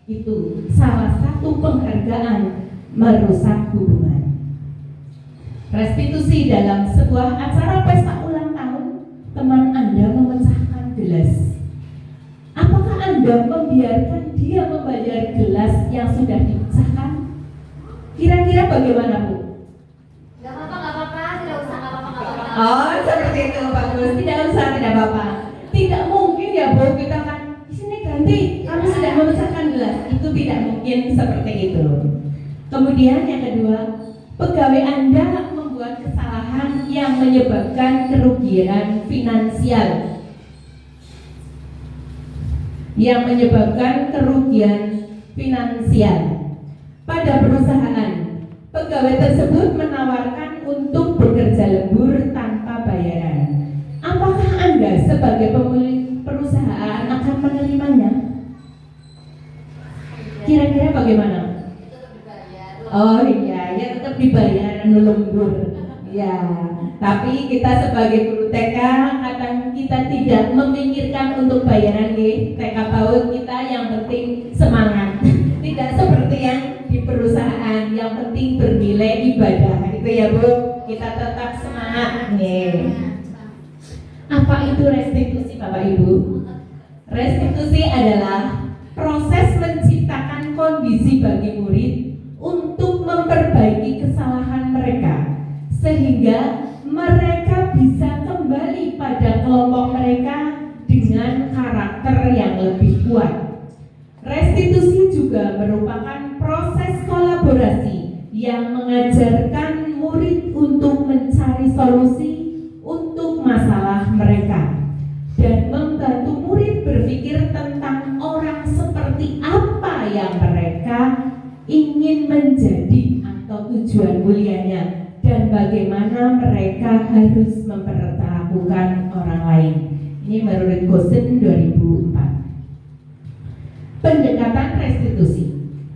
Itu salah satu penghargaan merusak hubungan. Restitusi dalam sebuah acara pesta ulang tahun, teman Anda memecahkan gelas. Apakah Anda membiarkan dia membayar gelas yang sudah dipecahkan? Kira-kira bagaimana Bu? Gak apa-apa, tidak usah, gak apa-apa. Oh, seperti itu bagus. Tidak usah, tidak apa-apa. Tidak mungkin ya Bu, kita kan di sini ganti. Kamu sudah memecahkan gelas. Itu tidak mungkin seperti itu. Kemudian yang kedua, pegawai Anda membuat kesalahan yang menyebabkan kerugian finansial. Pada perusahaan, pegawai tersebut menawarkan untuk bekerja lembur tanpa bayaran. Apakah Anda sebagai pemilik perusahaan akan menerimanya? Kira-kira bagaimana? Oh iya, ya tetap dibayar lembur. Ya, tapi kita sebagai guru TK kadang kita tidak memikirkan untuk bayaran di TK PAUD kita, yang penting semangat. Tidak seperti yang di perusahaan, yang penting bernilai ibadah. Itu ya Bu, kita tetap semangat nih. Apa itu restitusi Bapak Ibu? Restitusi adalah proses menciptakan kondisi bagi murid untuk memperbaiki kesalahan mereka, sehingga mereka bisa kembali pada kelompok mereka dengan karakter yang lebih kuat. Restitusi juga merupakan proses kolaborasi yang mengajarkan murid untuk mencari solusi untuk masalah mereka dan membantu murid berpikir tentang orang seperti apa yang mereka ingin menjadi atau tujuan mulianya, dan bagaimana mereka harus memperlakukan orang lain. Ini menurut Gosen 2004. Pendekatan restitusi.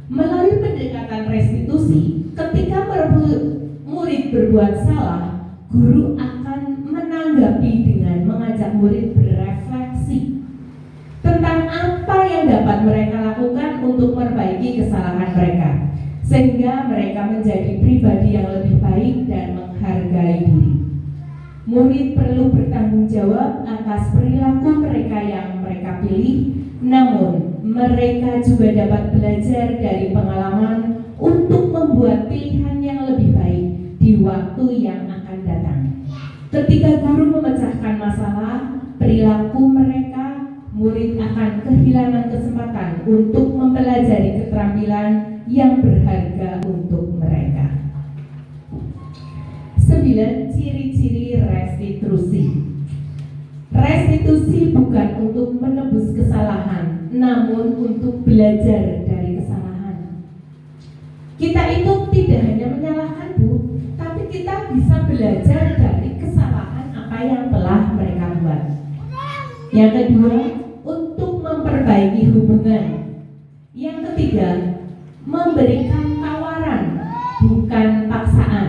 Melalui pendekatan restitusi, ketika murid berbuat salah, guru akan menanggapi dengan mengajak murid berefleksi tentang apa yang dapat mereka lakukan untuk memperbaiki kesalahan mereka, sehingga mereka menjadi pribadi yang lebih baik dan menghargai diri. Murid perlu bertanggung jawab atas perilaku mereka yang mereka pilih, namun mereka juga dapat belajar dari pengalaman untuk membuat pilihan yang lebih baik di waktu yang akan datang. Ketika guru memecahkan masalah perilaku mereka, murid akan kehilangan kesempatan untuk mempelajari keterampilan yang berharga untuk mereka. 9. Ciri-ciri restitusi. Restitusi bukan untuk menebus kesalahan, namun untuk belajar dari kesalahan. Kita itu tidak hanya menyalahkan Bu, tapi kita bisa belajar dari kesalahan apa yang telah mereka buat. Yang kedua, untuk memperbaiki hubungan. Yang ketiga, memberikan tawaran, bukan paksaan.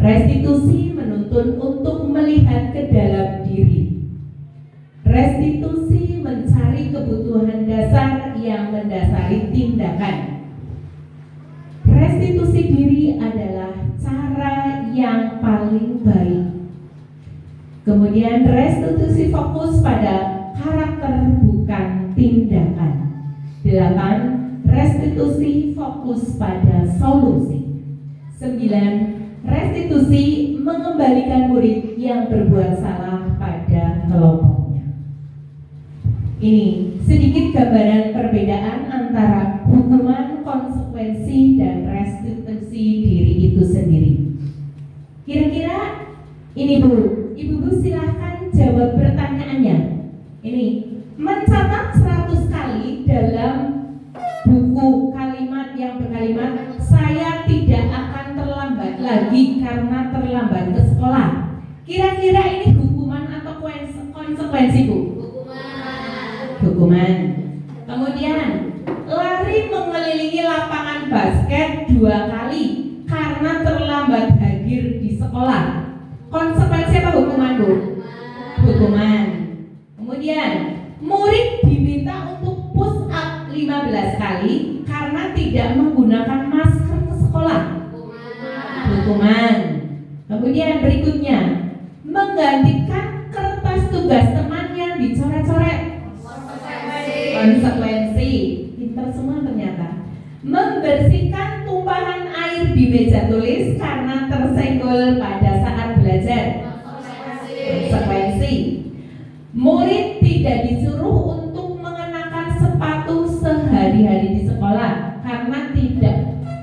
Restitusi menuntut dituntun untuk melihat ke dalam diri. Restitusi mencari kebutuhan dasar yang mendasari tindakan. Restitusi diri adalah cara yang paling baik. Kemudian restitusi fokus pada karakter bukan tindakan. 8. Restitusi fokus pada solusi. 9. Restitusi mengembalikan murid yang berbuat salah pada kelompoknya. Ini sedikit gambaran perbedaan antara hukuman, konsekuensi, dan restitusi diri itu sendiri. Kira-kira ini Bu, Ibu silahkan jawab pertanyaannya. Ini mencatat 100 kali dalam buku kalimat yang berkalimat saya tidak akan terlambat lagi karena terlambat ke sekolah. Kira-kira ini hukuman atau konsekuensi Bu? Hukuman. Kemudian lari mengelilingi lapangan basket 2 kali karena terlambat hadir di sekolah. Konsekuensi apa hukuman Bu? Hukuman. Kemudian murid diminta untuk push up 15 kali karena tidak menggunakan masker ke sekolah. Hukuman. Kemudian berikutnya menggantikan kertas tugas teman yang dicoret-coret. Konsekuensi. Pintar semua ternyata. Membersihkan tumpahan air di meja tulis karena tersenggol pada saat belajar. Konsekuensi. Murid tidak disuruh untuk mengenakan sepatu sehari-hari di sekolah karena tidak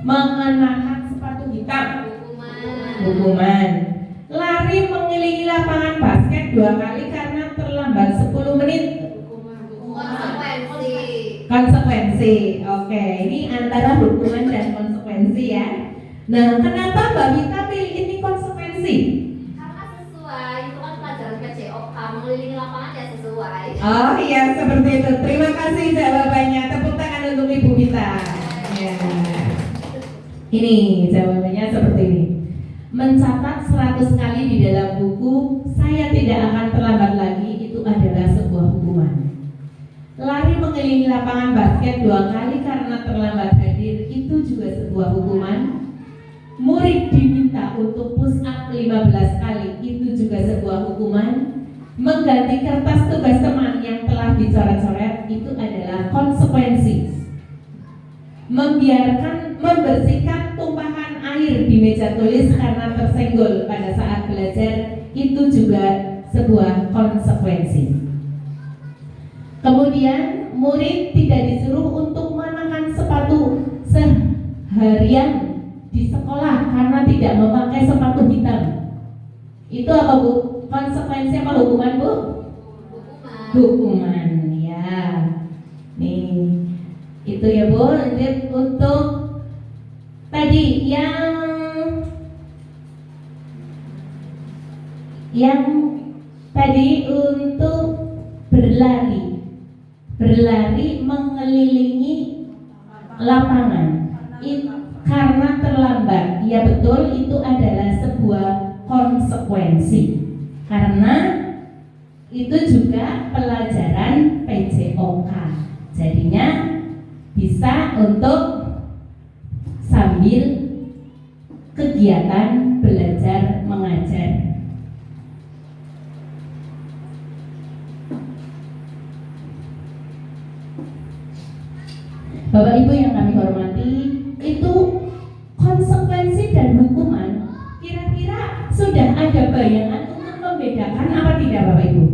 mengenakan sepatu hitam. Hukuman. Lari mengelilingi lapangan basket 2 kali karena terlambat 10 menit. Konsekuensi. Oke, ini antara hukuman dan konsekuensi ya. Nah, kenapa Mbak Wita pilih ini konsekuensi? Karena sesuai, itu kan pelajaran PJOK, mengelilingi lapangan ya sesuai. Oh iya, seperti itu. Terima kasih jawabannya. Tepuk tangan untuk Ibu Wita. Ya. Ini jawabannya seperti ini. Mencatat 100 kali di dalam buku saya tidak akan terlambat lagi itu adalah sebuah hukuman. Lari mengelilingi lapangan basket 2 kali karena terlambat hadir itu juga sebuah hukuman. Murid diminta untuk push up 15 kali itu juga sebuah hukuman. Mengganti kertas tugas teman yang telah dicoret-coret itu adalah konsekuensi. Membersihkan tumpahan air di meja tulis karena tersenggol pada saat belajar itu juga sebuah konsekuensi. Kemudian murid tidak disuruh untuk mengenakan sepatu seharian di sekolah karena tidak memakai sepatu hitam. Itu apa Bu? Konsekuensi apa hukuman Bu? Hukuman ya. Nih itu ya Bu. Lanjut untuk tadi yang tadi untuk berlari mengelilingi lapangan karena terlambat. Ya betul, itu adalah sebuah konsekuensi karena itu juga pelajaran PJOK. Jadinya bisa untuk sambil kegiatan belajar mengajar. Bapak Ibu yang kami hormati, itu konsekuensi dan hukuman kira-kira sudah ada bayangan untuk membedakan apa tidak Bapak Ibu?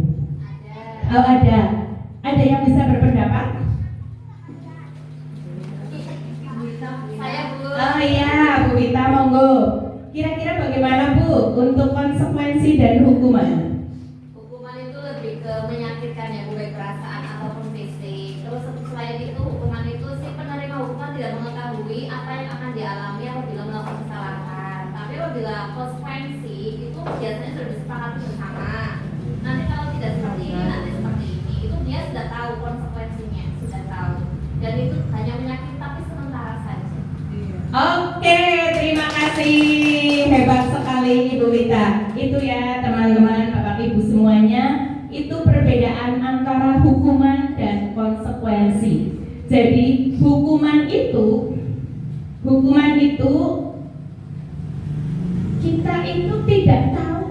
Oh, ada. Ada yang bisa berpendapat? Saya Bu. Oh iya, Bu Wita monggo. Kira-kira bagaimana Bu untuk konsekuensi dan hukuman? Hukuman itu lebih ke menyakitkan ya Bu, baik perasaan ataupun fisik. Terus selain itu hukuman itu si penerima hukuman tidak mengetahui apa yang akan dialami apabila melakukan kesalahan. Tapi apabila konsekuensi itu biasanya sudah disepakati bersama. Nanti kalau tidak seperti ini, nanti seperti ini. Itu dia sudah tahu konsekuensinya, sudah tahu. Dan itu hanya menyakiti tapi sementara saja. Oke, terima kasih. Hebat sekali Ibu Wita. Itu ya teman-teman, Bapak Ibu semuanya, itu perbedaan antara hukuman dan konsekuensi. Jadi hukuman itu kita itu tidak tahu.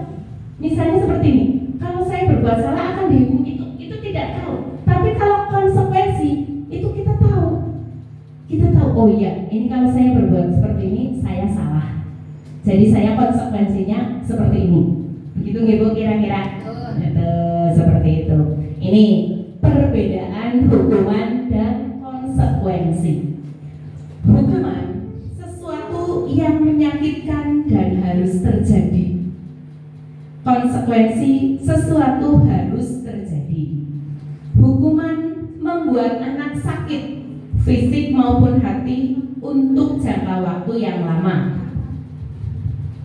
Misalnya seperti ini, kalau saya berbuat salah akan dihukum itu tidak tahu. Tapi kalau konsekuensi itu kita tahu. Kita tahu, oh iya, ini kalau saya berbuat seperti ini saya salah. Jadi saya konsekuensinya seperti ini. Begitu nggih Bu kira-kira? Seperti itu. Ini perbedaan hukuman dan konsekuensi. Hukuman sesuatu yang menyakitkan dan harus terjadi. Konsekuensi sesuatu harus terjadi. Hukuman membuat anak sakit, fisik maupun hati untuk jangka waktu yang lama.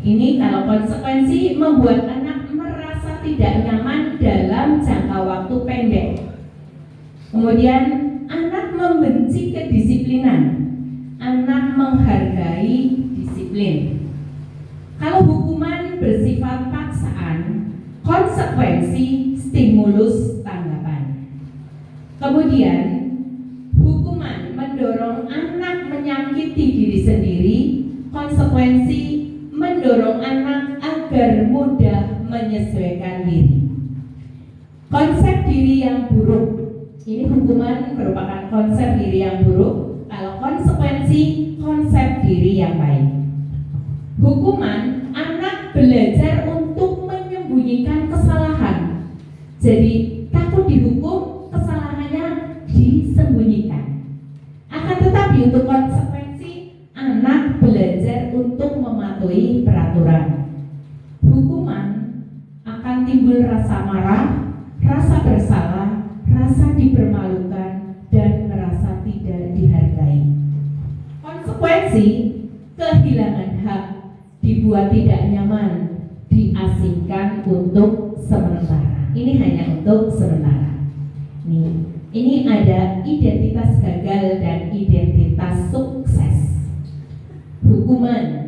Ini kalau konsekuensi membuat anak merasa tidak nyaman dalam jangka waktu pendek. Kemudian anak membenci kedisiplinan, anak menghargai disiplin. Kalau hukuman bersifat paksaan, konsekuensi stimulus tanggapan. Kemudian hukuman mendorong anak menyakiti diri sendiri, konsekuensi mendorong anak agar mudah menyesuaikan diri. Konsep diri yang buruk. Ini hukuman merupakan konsep diri yang buruk. Kalau konsekuensi konsep diri yang baik. Hukuman anak belajar untuk menyembunyikan kesalahan. Jadi takut dihukum, kesalahannya disembunyikan. Akan tetapi untuk konsekuensi anak belajar untuk mematuhi peraturan. Hukuman akan timbul rasa marah, rasa bersalah, rasa dipermalukan, dan merasa tidak dihargai. Konsekuensi kehilangan hak, dibuat tidak nyaman, diasingkan untuk sementara. Ini hanya untuk sementara. Ini ada identitas gagal dan identitas sukses. Hukuman,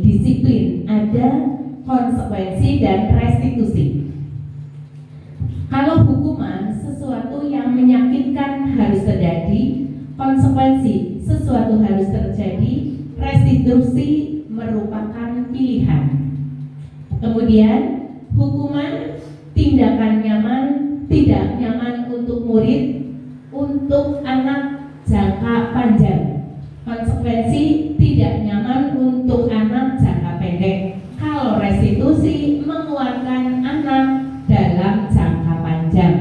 disiplin, ada konsekuensi dan restitusi. Kalau hukuman sesuatu yang menyakitkan harus terjadi, konsekuensi sesuatu harus terjadi, restitusi merupakan pilihan. Kemudian hukuman tindakan nyaman, tidak nyaman untuk murid, untuk anak jangka panjang. Konsekuensi tidak nyaman untuk anak jangka pendek. Kalau restitusi menguatkan anak dalam jangka panjang.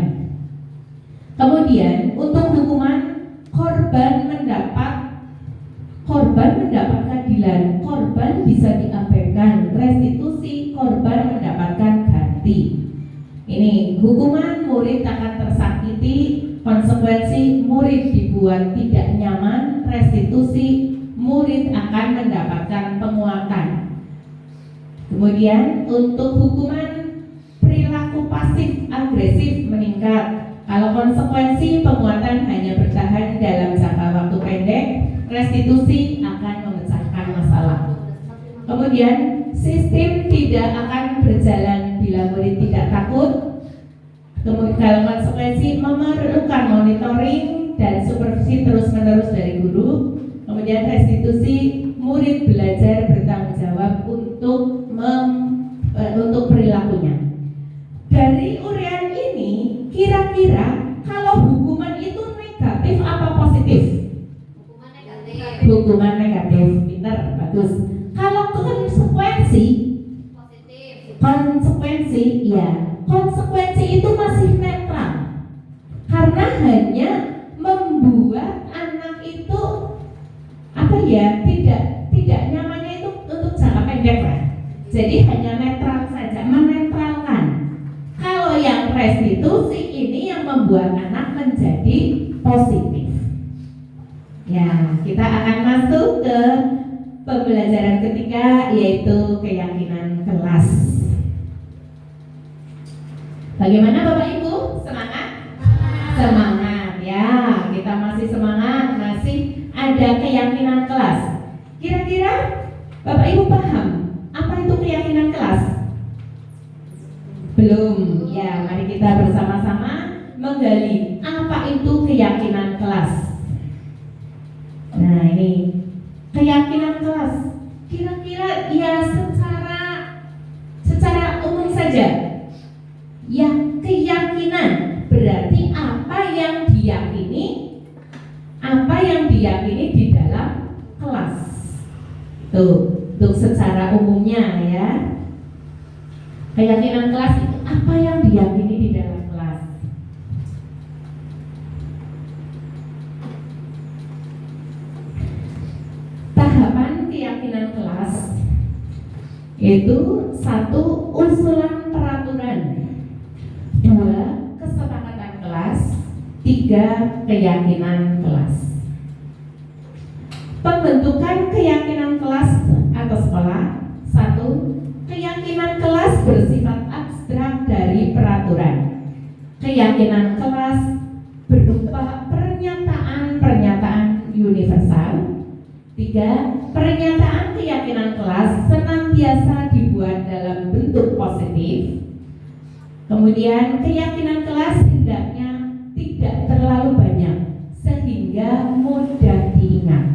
Kemudian untuk hukuman korban mendapat keadilan, korban bisa diabaikan, restitusi korban mendapatkan ganti. Ini hukuman murid akan tersakiti, konsekuensi murid dibuat tidak nyaman, restitusi murid akan mendapatkan penguatan. Kemudian untuk hukuman perilaku pasif agresif meningkat. Kalau konsekuensi penguatan hanya bertahan dalam jangka waktu pendek, restitusi akan memecahkan masalah. Kemudian sistem tidak akan berjalan bila murid tidak takut. Kemudian kalau konsekuensi memerlukan monitoring dan supervisi terus-menerus dari guru. Kemudian restitusi murid belajar bertanggung jawab untuk perilakunya. Dari uraian ini, kira-kira kalau hukuman itu negatif apa positif? Hukuman negatif. Hukuman negatif, pintar, bagus. Kalau konsekuensi Positif. konsekuensi, ya konsekuensi itu masih netral karena hanya membuat anak itu tidak nyamannya itu untuk jangka pendek lah. Jadi hanya netral saja, menetralkan. Kalau yang restitusi ini yang membuat anak menjadi positif. Ya, kita akan masuk ke pembelajaran ketiga, yaitu keyakinan kelas. Bagaimana Bapak Ibu? Semangat? Semangat ya, kita masih semangat, masih ada keyakinan kelas. Kira-kira Bapak Ibu paham apa itu keyakinan Belum. Ya, mari kita bersama-sama menggali apa itu keyakinan kelas. Nah, ini keyakinan kelas. Kira-kira ya secara umum saja. Ya, keyakinan berarti apa yang diyakini di dalam kelas. Tuh, untuk secara umumnya ya. Keyakinan kelas itu apa yang diyakini di dalam kelas. Tahapan keyakinan kelas itu 1. Usulan peraturan, 2. Kesepakatan kelas, 3. Keyakinan kelas. Pembentukan keyakinan kelas atau sekolah. 1. Keyakinan kelas bersifat abstrak dari peraturan. Keyakinan kelas berupa pernyataan-pernyataan universal. 3. Pernyataan keyakinan kelas senantiasa dibuat dalam bentuk positif. Kemudian keyakinan kelas hendaknya tidak terlalu banyak sehingga mudah diingat.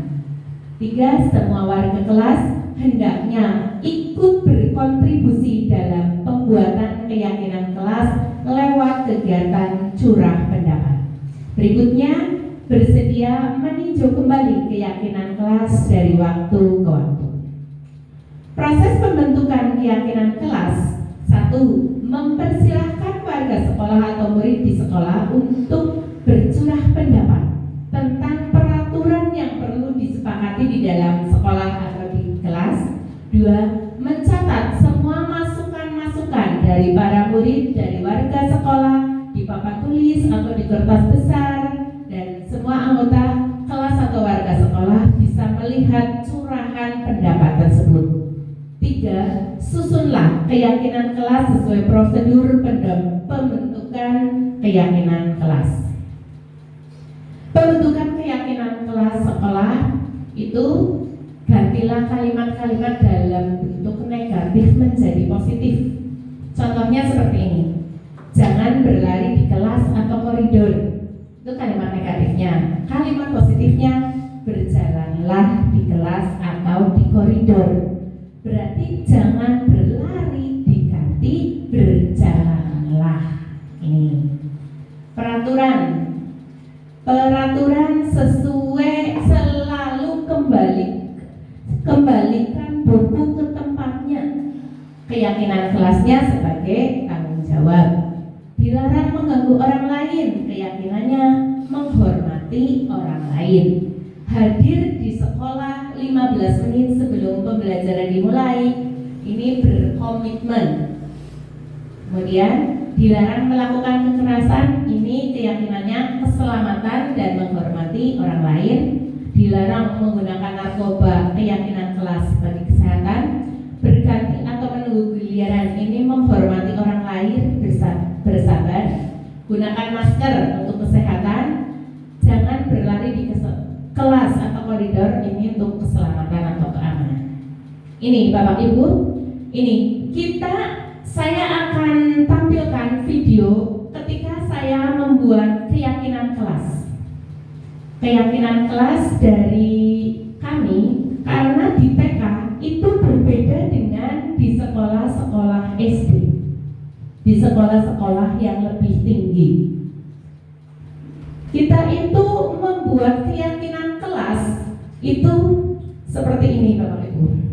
3. Semua warga kelas hendaknya ikut berkontribusi dalam pembuatan keyakinan kelas lewat kegiatan curah pendapat. Berikutnya, bersedia meninjau kembali keyakinan kelas dari waktu ke waktu. Proses pembentukan keyakinan kelas. 1. Mempersilahkan warga sekolah atau murid di sekolah untuk bercurah pendapat tentang peraturan yang perlu disepakati di dalam sekolah atau di kelas. 2. Mencatat semua masukan-masukan dari para murid, dari warga sekolah di papan tulis atau di kertas besar, dan semua anggota kelas atau warga sekolah bisa melihat curahan pendapat tersebut. 3. Susunlah keyakinan kelas sesuai prosedur pembentukan keyakinan kelas. Pembentukan keyakinan kelas sekolah itu gantilah kalimat-kalimat dalam bentuk negatif menjadi positif. Contohnya seperti ini. Jangan berlari di kelas atau koridor. Itu kalimat negatifnya. Kalimat positifnya, berjalanlah di kelas atau di koridor. Berarti jangan berlari, diganti berjalanlah. Ini peraturan sesuai, selalu kembalikan buku ke tempatnya. Keyakinan kelasnya sebagai tanggung jawab. Dilarang mengganggu orang lain. Keyakinannya menghormati orang lain. Hadir di sekolah 15 menit sebelum pembelajaran dimulai. Ini berkomitmen. Kemudian dilarang melakukan kekerasan. Ini keyakinannya keselamatan dan menghormati orang lain. Dilarang menggunakan narkoba. Keyakinan kelas bagi kesehatan. Berganti atau menunggu giliran. Ini menghormati orang lain, bersabar. Gunakan masker untuk kesehatan. Jangan berlari di kelas atau koridor. Ini untuk keselamatan atau keamanan. Ini Bapak Ibu, saya akan tampilkan video ketika saya membuat keyakinan kelas. Keyakinan kelas dari kami, karena di TK itu berbeda dengan di sekolah-sekolah SD, di sekolah-sekolah yang lebih tinggi. Kita itu membuat keyakinan kelas itu seperti ini Bapak Ibu.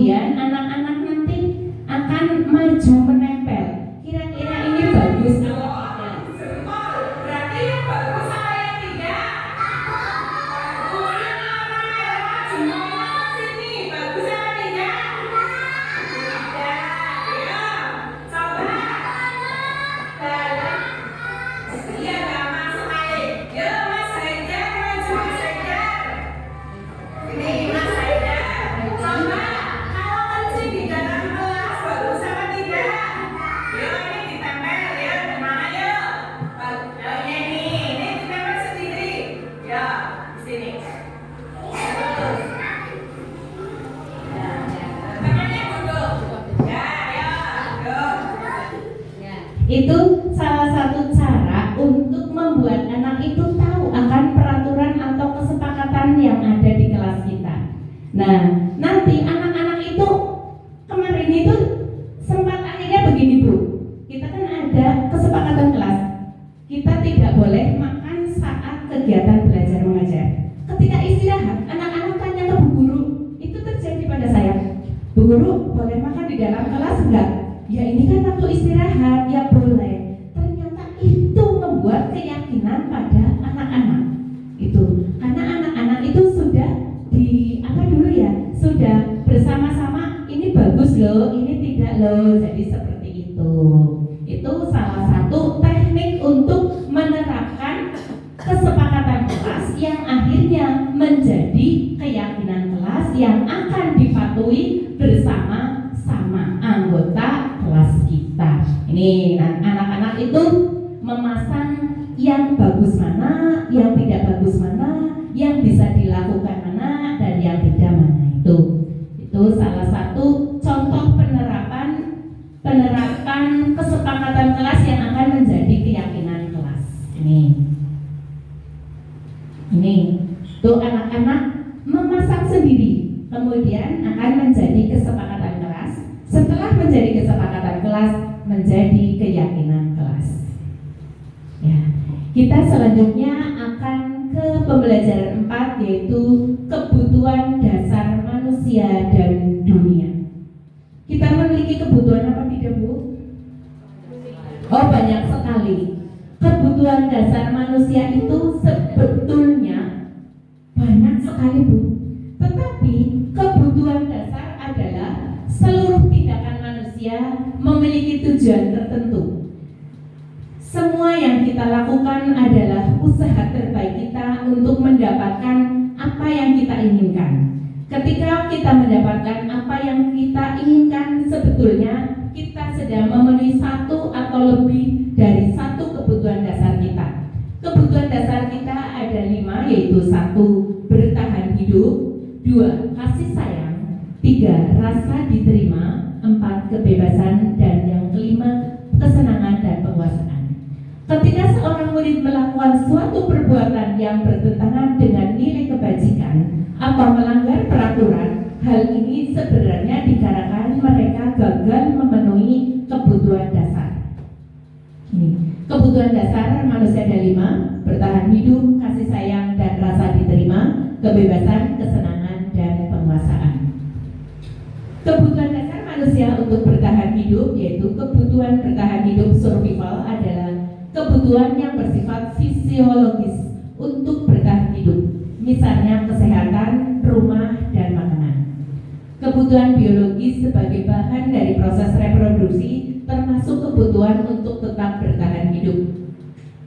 kemudian anak-anak nanti akan maju menempel. Kira-kira ini bagus apa tidak? Berarti yang bagus sama yang tidak? Bagus. Yang mana yang maju sini? Bagus sama tidak? Tidak. Ya. Coba. Dalam. Iya, gampang sekali. Yuk, Mas Haidar maju, Mas Haidar. Ini Mas Haidar. Coba. Kalau kencing di dalam kelas bagus sama tidak? Yuk, ini ditempel ya. Gimana yuk? Bagus. Ini ditempel sendiri. Ya, di sini. Terus. Tangannya duduk. Ya, ya. Yuk. Itu salah satu cara untuk membuat anak itu tahu akan peraturan atau kesepakatan yang ada di kelas kita. Nah, nanti anak-anak itu kemarin itu sempat akhirnya begini Bu, kita kan ada kesepakatan kelas, kita tidak boleh makan saat kegiatan belajar mengajar. Ketika istirahat, anak-anak tanya ke Bu Guru, itu terjadi pada saya, Bu Guru boleh makan di dalam kelas enggak? Ya ini kan waktu istirahat, ya boleh. Ternyata itu membuat keyakinan pada anak-anak itu, karena anak-anak itu sudah sudah bersama-sama, ini bagus loh, ini tidak loh, jadi seperti itu. Itu salah satu teknik untuk menerapkan kesepakatan kelas yang akhirnya menjadi keyakinan kelas yang akan dipatuhi bersama-sama anggota kelas kita. Ini anak-anak itu memasang yang bagus mana, yang tidak bagus mana, yang bisa dilakukan mana, dan yang tidak mana. Itu salah satu contoh penerapan kesepakatan kelas yang akan menjadi keyakinan kelas. Ini tuh anak-anak memasang sendiri, kemudian akan menjadi kesepakatan kelas. Setelah menjadi kesepakatan kelas, menjadi keyakinan kelas. Ya, kita selanjutnya akan ke pembelajaran 4, yaitu kebutuhan dasar manusia dan dunia. Kita memiliki kebutuhan apa tidak Bu? Oh, banyak sekali. Kebutuhan dasar manusia itu sebetulnya banyak sekali Bu. Tetapi kebutuhan dasar adalah seluruh tindakan manusia memiliki tujuan tertentu. Semua yang kita lakukan adalah usaha terbaik kita untuk mendapatkan apa yang kita inginkan. Ketika kita mendapatkan apa yang kita inginkan, sebetulnya kita sedang memenuhi satu atau lebih dari satu kebutuhan dasar kita. Kebutuhan dasar kita ada 5, yaitu 1, bertahan hidup, 2, kasih sayang, 3, rasa diterima, 4, kebebasan, dan yang kelima, kesenangan dan penguasaan. Ketika seorang murid melakukan suatu perbuatan yang bertentangan dengan nilai kebajikan atau melanggar peraturan, hal ini sebenarnya dikarenakan mereka gagal memenuhi kebutuhan dasar. Kebutuhan dasar manusia ada 5, bertahan hidup, kasih sayang, dan rasa diterima, kebebasan, kesenangan, dan penguasaan. Kebutuhan dasar manusia untuk bertahan hidup, yaitu kebutuhan bertahan hidup survival, adalah kebutuhan yang bersifat fisiologis untuk bertahan hidup, misalnya kesehatan, rumah, dan makanan. Kebutuhan biologis sebagai bahan dari proses reproduksi termasuk kebutuhan untuk tetap bertahan hidup.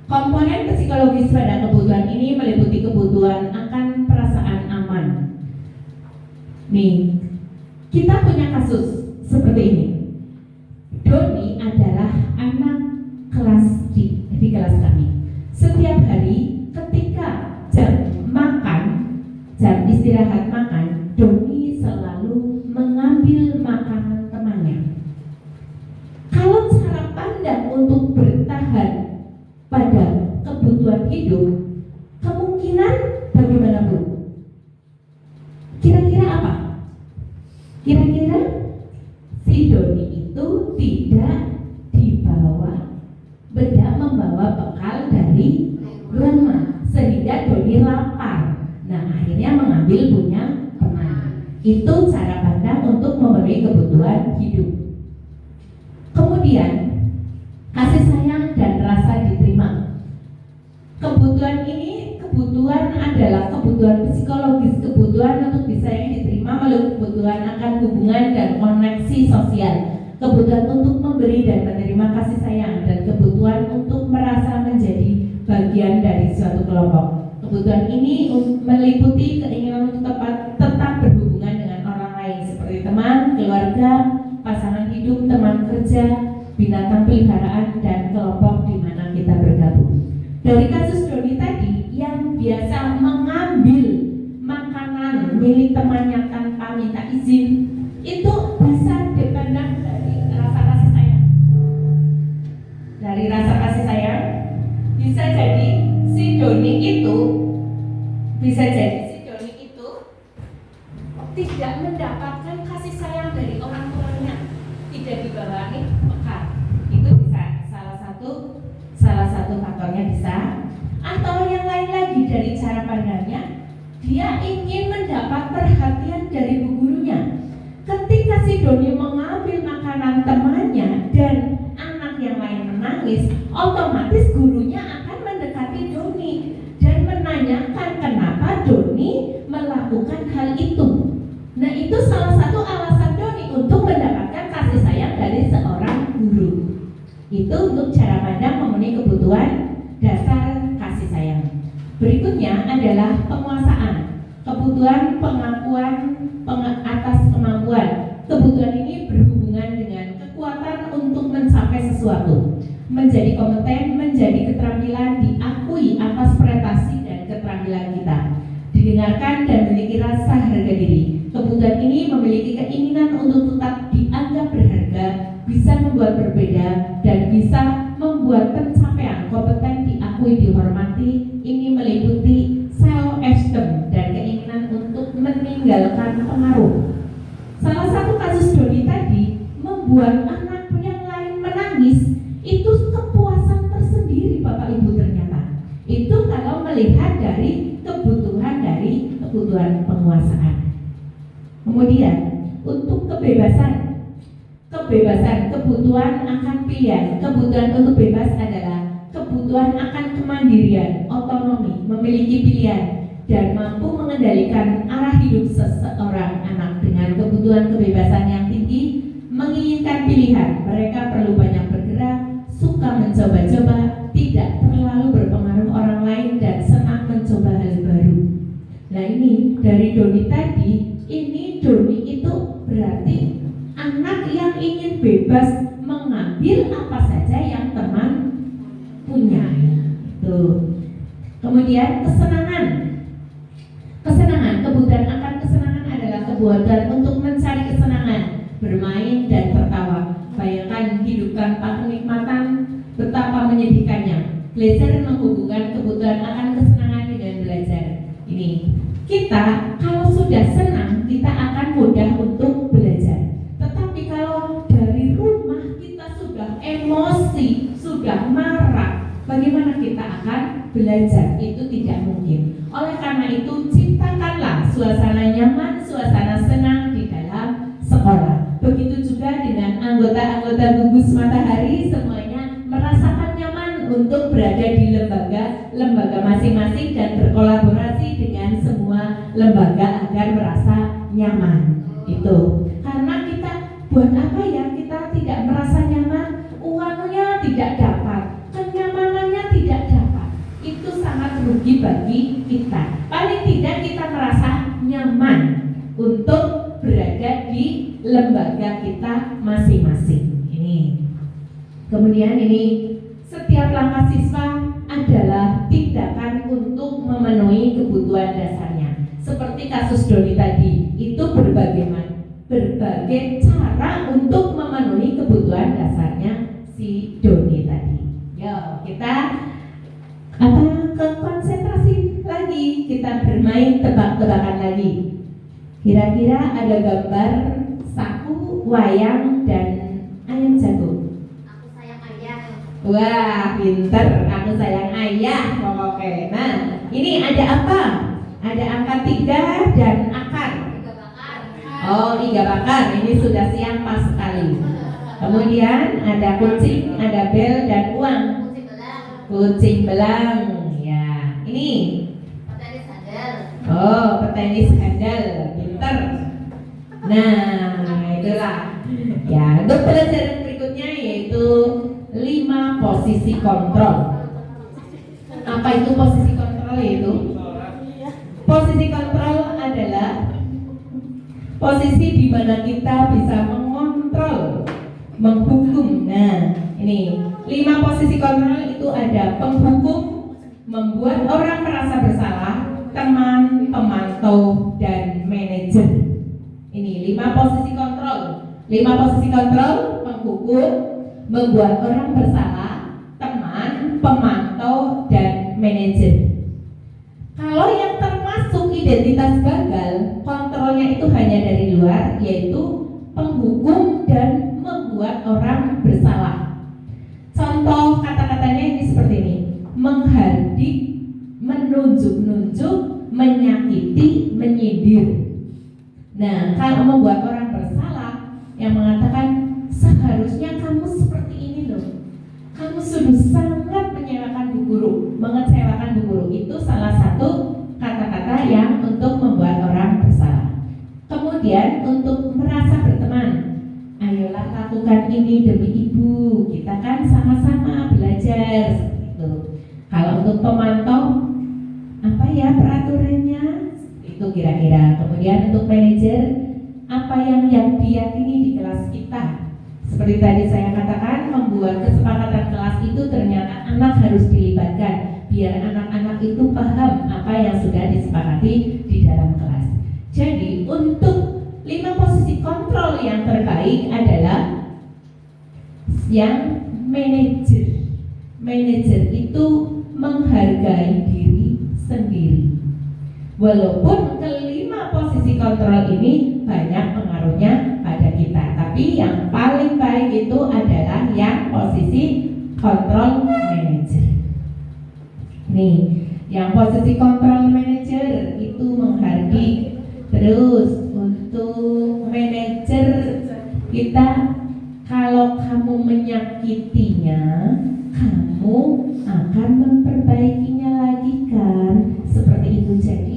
Komponen psikologis pada kebutuhan ini meliputi kebutuhan akan perasaan aman. Kita punya kasus seperti ini. Doni adalah anak kelas di kelas kami. Setiap hari ketika jam istirahat makan, Doni selalu mengambil makanan temannya. Kalau cara pandang untuk bertahan pada kebutuhan hidup, kemungkinan bagaimana Bu? Kira-kira apa? Kira-kira si Doni itu tidak membawa bekal dari rumah, sehingga Doni lapar. Nah, akhirnya mengambil punya teman. Itu cara pandang untuk hubungan dan koneksi sosial, kebutuhan untuk memberi dan menerima kasih sayang, dan kebutuhan untuk merasa menjadi bagian dari suatu kelompok. Kebutuhan ini meliputi keinginan untuk tetap berhubungan dengan orang lain seperti teman, keluarga, pasangan hidup, teman kerja, binatang peliharaan, dan kelompok di mana kita bergabung. Dari kasus Doni tadi yang biasa mengambil makanan milik temannya tanpa minta izin, itu bisa dipandang dari rasa kasih sayang. Dari rasa kasih sayang bisa jadi si Doni itu tidak mendapatkan kasih sayang dari orang tuanya, tidak dibawahi bekal. Itu bisa salah satu faktornya bisa. Atau yang lain lagi dari cara pandangnya, dia ingin mendapat perhatian dari bu gurunya. Ketika si Doni mengambil makanan temannya dan anak yang lain menangis, otomatis gurunya akan mendekati Doni dan menanyakan kenapa Doni melakukan hal itu. Nah, itu salah satu alasan Doni untuk mendapatkan kasih sayang dari seorang guru. Itu untuk cara pandang memenuhi kebutuhan dasar kasih sayang. Berikutnya adalah penguasaan. Kebutuhan pengakuan atas kemampuan. Kebutuhan ini berhubungan dengan kekuatan untuk mencapai sesuatu, menjadi kompeten, menjadi keterampilan, diakui atas prestasi dan keterampilan kita, didengarkan dan memiliki rasa harga diri. Kebutuhan ini memiliki keinginan untuk tetap dianggap berharga, bisa membuat berbeda, dan bisa membuat pencapaian kompeten diakui, dihormati. Ini meliputi self-esteem dan keinginan untuk meninggalkan pengaruh. Salah satu kasus Doni tadi membuat anak yang lain menangis, itu kepuasan tersendiri Bapak Ibu ternyata. Itu kalau melihat dari kebutuhan penguasaan. Kemudian untuk kebebasan, kebutuhan akan pilihan. Kebutuhan untuk bebas adalah kebutuhan akan kemandirian, otonomi, memiliki pilihan, dan mampu mengendalikan arah hidup seseorang anak. Dengan kebutuhan kebebasan yang tinggi, menginginkan pilihan, mereka perlu banyak bergerak, suka mencoba-coba, tidak terlalu berpengaruh orang lain, dan senang mencoba hal baru. Nah, ini dari Doni tadi, ini Doni itu berarti anak yang ingin bebas mengambil apa saja yang teman punya. Tuh. Kemudian kesenangan, kebutuhan akan kesenangan adalah kebutuhan untuk mencari kesenangan, bermain dan tertawa. Bayangkan hidup tanpa kenikmatan, betapa menyedihkannya. Belajar menghubungkan kebutuhan akan kesenangan dengan belajar. Ini kita kalau sudah senang, kita akan mudah untuk belajar. Tetapi kalau dari rumah kita sudah emosi, sudah marah, bagaimana kita akan belajar? Itu tidak mungkin. Oleh karena itu, ciptakanlah suasana nyaman, suasana senang di dalam sekolah. Begitu juga dengan anggota-anggota gugus matahari, semuanya merasakan nyaman untuk berada di lembaga masing-masing dan berkolaborasi dengan semua lembaga agar merasa nyaman. Itu karena kita buat apa ya kita tidak merasa nyaman, uangnya tidak dapat, kenyamanannya tidak dapat, itu sangat rugi bagi kita. Paling tidak kita merasa nyaman untuk berada di lembaga kita masing-masing. Ini kemudian ini setiap langkah siswa adalah tindakan untuk memenuhi kebutuhan dasarnya. Seperti kasus Doni tadi, itu berbagai cara untuk memenuhi kebutuhan dasarnya si Doni tadi. Yo, kita ke konsentrasi lagi, kita bermain tebak-tebakan lagi. Kira-kira ada gambar saku, wayang, dan ayam jago. Aku sayang ayah. Wah, pinter, aku sayang ayah. Oke, nah ini ada apa? Ada angka 3 dan akar. 3 bakar. Oh, 3 bakar, ini sudah siang pas sekali. Kemudian ada kucing, ada bel, dan uang. Kucing belang. Kucing belang, ya. Ini Petani sadar. oh, petenis handal, pinter. Nah, Alhamdulillah. Ya, untuk pelajaran berikutnya yaitu 5 posisi kontrol. Apa itu posisi kontrol? Yaitu posisi kontrol adalah posisi di mana kita bisa mengontrol, menghukum. Nah, ini 5 posisi kontrol itu ada penghukum, membuat orang merasa bersalah, teman, pemantau, dan manajer. Ini 5 posisi kontrol. 5 posisi kontrol: penghukum, membuat orang bersalah, teman, pemantau, dan manajer. Kalau yang termasuk identitas gagal, kontrolnya itu hanya dari luar, yaitu penghukum dan membuat orang bersalah. Contoh kata-katanya ini seperti ini: menghardik, menunjuk-nunjuk, menyakiti, menyindir. Nah, kalau membuat orang bersalah, yang mengatakan seharusnya kamu seperti ini loh, kamu sudah sangat mengecewakan bu guru, itu salah satu kata-kata yang untuk membuat orang bersalah. Kemudian untuk merasa berteman, ayolah lakukan ini demi ibu, kita kan sama-sama belajar, seperti itu. Kalau untuk pemantau, apa ya peraturannya, itu kira-kira. Kemudian untuk manajer, apa yang diyakini di kelas kita. Seperti tadi saya katakan, membuat kesepakatan kelas itu ternyata anak harus dilibatkan, biar anak-anak itu paham apa yang sudah disepakati di dalam kelas. Jadi untuk 5 posisi kontrol yang terbaik adalah yang manajer. Manajer itu menghargai diri sendiri. Walaupun kelima posisi kontrol ini banyak pengaruhnya pada kita, tapi yang paling baik itu adalah yang posisi kontrol manajer. Nih, yang posisi kontrol manajer itu menghargai. Terus untuk manajer kita, kalau kamu menyakitinya, kamu akan memperbaikinya lagi kan, seperti itu. Jadi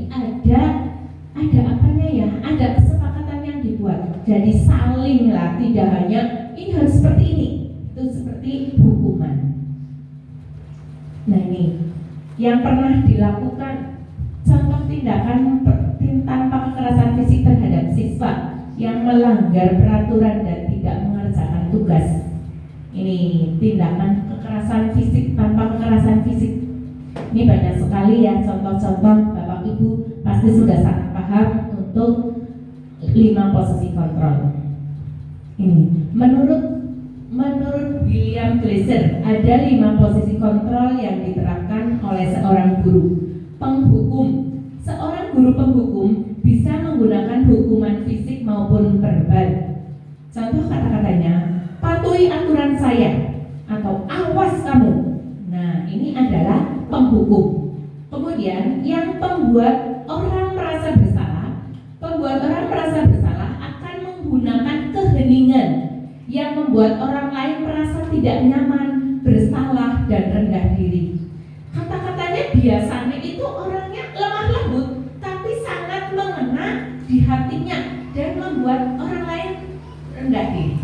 ada apanya ya, ada kesepakatan yang dibuat. Jadi saling lah, tidak hanya ini harus seperti ini, itu seperti hukuman. Nah ini yang pernah dilakukan, contoh tindakan tanpa kekerasan fisik terhadap siswa yang melanggar peraturan dan tidak mengerjakan tugas. Ini tindakan kekerasan fisik tanpa kekerasan fisik. Ini banyak sekali ya contoh-contoh, Bapak Ibu pasti sudah sangat paham untuk 5 posisi kontrol. Ini menurut William Glasser ada 5 posisi kontrol yang diterapkan oleh seorang guru penghukum. Seorang guru penghukum bisa menggunakan hukuman fisik maupun verbal. Contoh kata-katanya, patuhi aturan saya atau awas kamu. Nah, ini adalah penghukum. Kemudian yang membuat orang merasa bersalah, akan menggunakan keheningan yang membuat orang lain merasa tidak nyaman, bersalah, dan rendah diri. Kata-katanya biasanya itu orangnya lemah lembut, tapi sangat mengena di hatinya dan membuat orang lain rendah diri.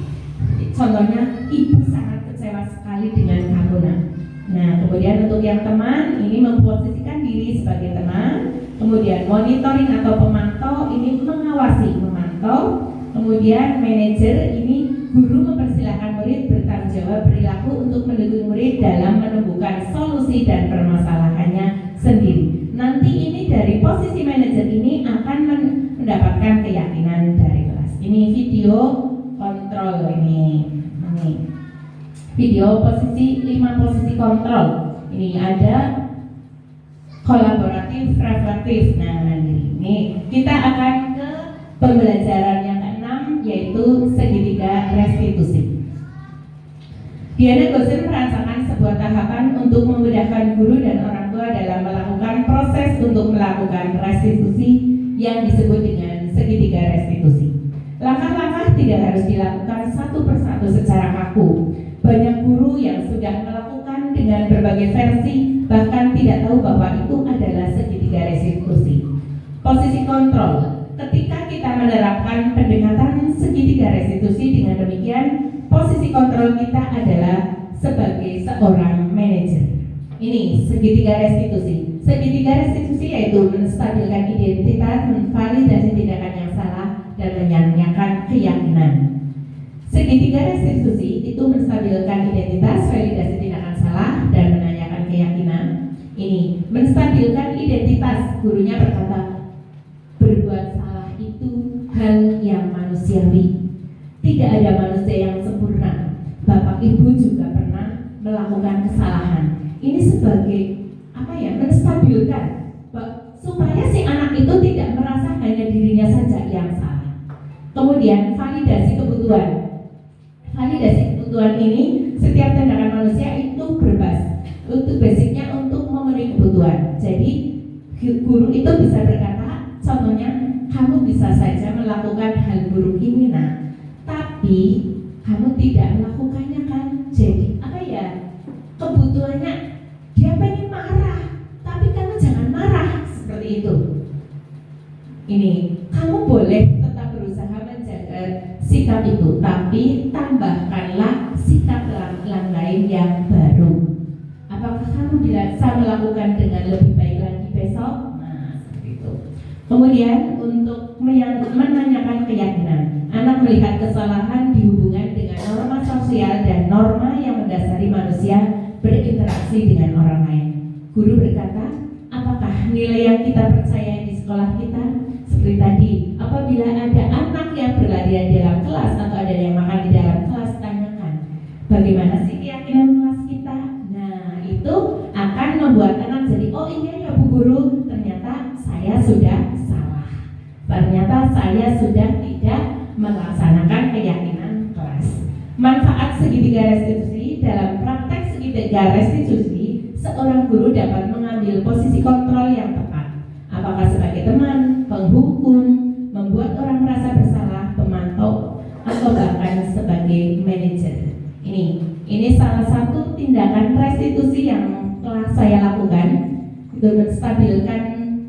Contohnya, ibu sangat kecewa sekali dengan kamu nak. Nah, kemudian untuk yang teman, ini memposisikan diri sebagai teman. Kemudian monitoring atau pemantau, ini mengawasi, memantau. Kemudian manajer, ini guru mempersilahkan murid bertanggung jawab perilaku untuk mendukung murid dalam menemukan solusi dan permasalahannya sendiri. Nanti ini dari posisi manajer ini akan mendapatkan keyakinan dari kelas. Ini video kontrol ini video posisi 5 posisi kontrol. Ini ada kolaboratif, reflektif. Nah, ini kita akan ke pembelajaran yang ke-6, yaitu segitiga restitusi. Diana Gosen merasakan sebuah tahapan untuk memudahkan guru dan orang tua dalam melakukan proses untuk melakukan restitusi yang disebut dengan segitiga restitusi. Langkah-langkah tidak harus dilakukan satu persatu secara kaku. Banyak guru yang sudah melakukan dengan berbagai versi, bahkan tidak tahu bahwa itu adalah segitiga restitusi. Posisi kontrol. Ketika kita menerapkan pendekatan segitiga restitusi, restitusi. Dengan demikian, posisi kontrol kita adalah sebagai seorang manajer. Ini segitiga restitusi. Segitiga restitusi yaitu menstabilkan identitas, memvalidasi tindakan yang salah, dan menyanyiakan keyakinan. Segitiga restitusi itu menstabilkan identitas, validasi tindakan salah, dan menanyakan keyakinan. Ini menstabilkan identitas. Gurunya berkata, berbuat salah itu hal yang manusiawi. Tidak ada manusia yang sempurna. Bapak Ibu juga pernah melakukan kesalahan. Ini sebagai menstabilkan supaya si anak itu tidak merasa hanya dirinya saja yang salah. Kemudian validasi kebutuhan. Validasi kebutuhan ini, setiap tindakan manusia itu basicnya untuk memenuhi kebutuhan. Jadi guru itu bisa berkata, contohnya, kamu bisa saja melakukan hal buruk ini nak, tapi kamu tidak melakukannya kan. Jadi kebutuhannya dia pengen marah, tapi kamu jangan marah, seperti itu. Ini kamu boleh tetap berusaha menjaga sikap itu, tapi tambahkanlah sikap yang lain yang baru. Apakah kamu bisa melakukan dengan lebih baik lagi besok? Nah, seperti itu. Kemudian untuk menanyakan keyakinan, anak melihat kesalahan dihubungkan dengan norma sosial dan norma yang mendasari manusia berinteraksi dengan orang lain. Guru berkata, apakah nilai yang kita percaya di sekolah kita? Seperti tadi, apabila ada anak yang berlarian di dalam kelas atau ada yang makan di dalam kelas, tanyakan, bagaimana sih keyakinan kelas kita? Nah, itu akan membuat anak jadi, oh iya ya Bu Guru, ternyata saya sudah salah. Ternyata saya sudah tidak melaksanakan keyakinan kelas. Manfaat segitiga restitusi. Dalam praktek segitiga restitusi, seorang guru dapat mengambil posisi kontrol yang tepat. Apakah sebagai teman, penghukum, membuat orang merasa bersalah, pemantau, atau bahkan sebagai manajer. Ini salah satu tindakan restitusi yang telah saya lakukan untuk menstabilkan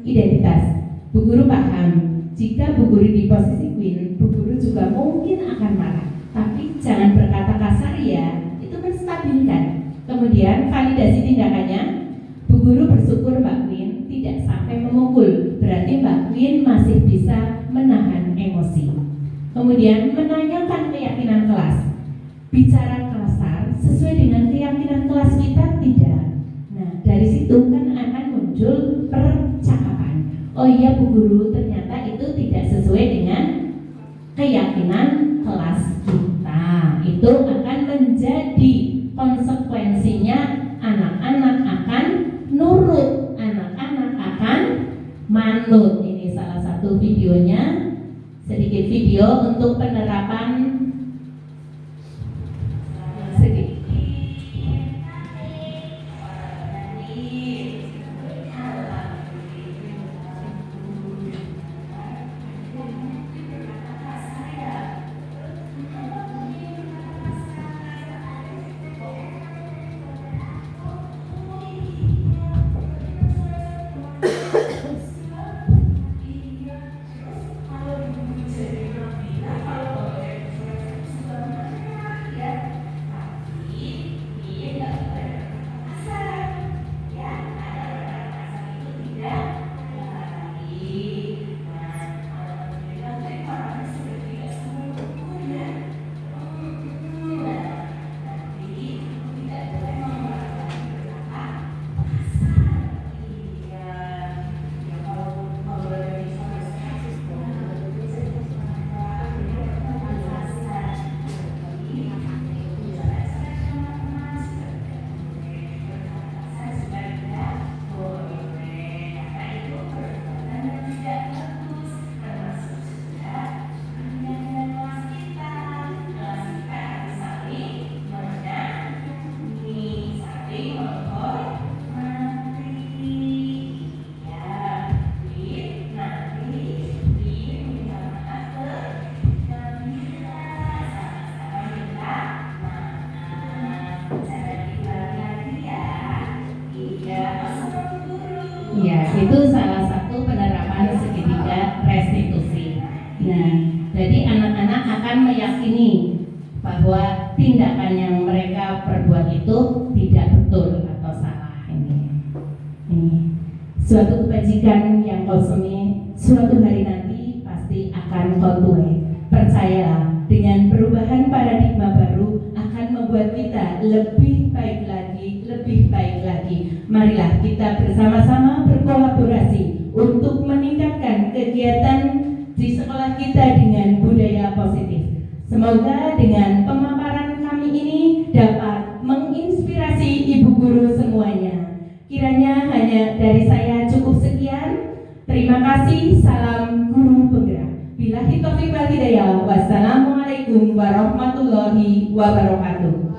identitas. Bu Guru paham, jika Bu Guru di posisi Queen, Bu Guru juga mungkin akan marah. Tapi jangan berkata kasar ya, itu menstabilkan. Kemudian validasi tindakannya, Bu Guru bersyukur Mbak Queen tidak sampai memukul, berarti Mbak Queen masih bisa menahan emosi. Kemudian menanyakan keyakinan kelas. Bicara kasar sesuai dengan keyakinan kelas kita tidak. Nah, dari situ kan akan muncul percakapan. Oh iya Bu Guru, ternyata itu tidak sesuai dengan keyakinan kelas kita. Itu akan menjadi konsekuensinya, anak-anak akan nurut, anak-anak akan manut. Ini salah satu videonya, sedikit video untuk penerapan sedikit. Ya, itu salah satu penerapan segitiga restitusi. Nah, jadi anak-anak akan meyakini bahwa tindakan yang mereka perbuat itu tidak betul atau salah. Ini suatu kebajikan yang kau semi suatu hari nanti pasti akan kau tuai. Percayalah, dengan perubahan paradigma baru akan membuat kita lebih baik lagi, lebih baik lagi. Marilah kita bersama-sama berkolaborasi untuk meningkatkan kegiatan di sekolah kita dengan budaya positif. Semoga dengan pemaparan kami ini dapat menginspirasi ibu guru semuanya. Kiranya hanya dari saya cukup sekian. Terima kasih. Salam guru penggerak. Billahi taufiq wal hidayah. Wassalamualaikum warahmatullahi wabarakatuh.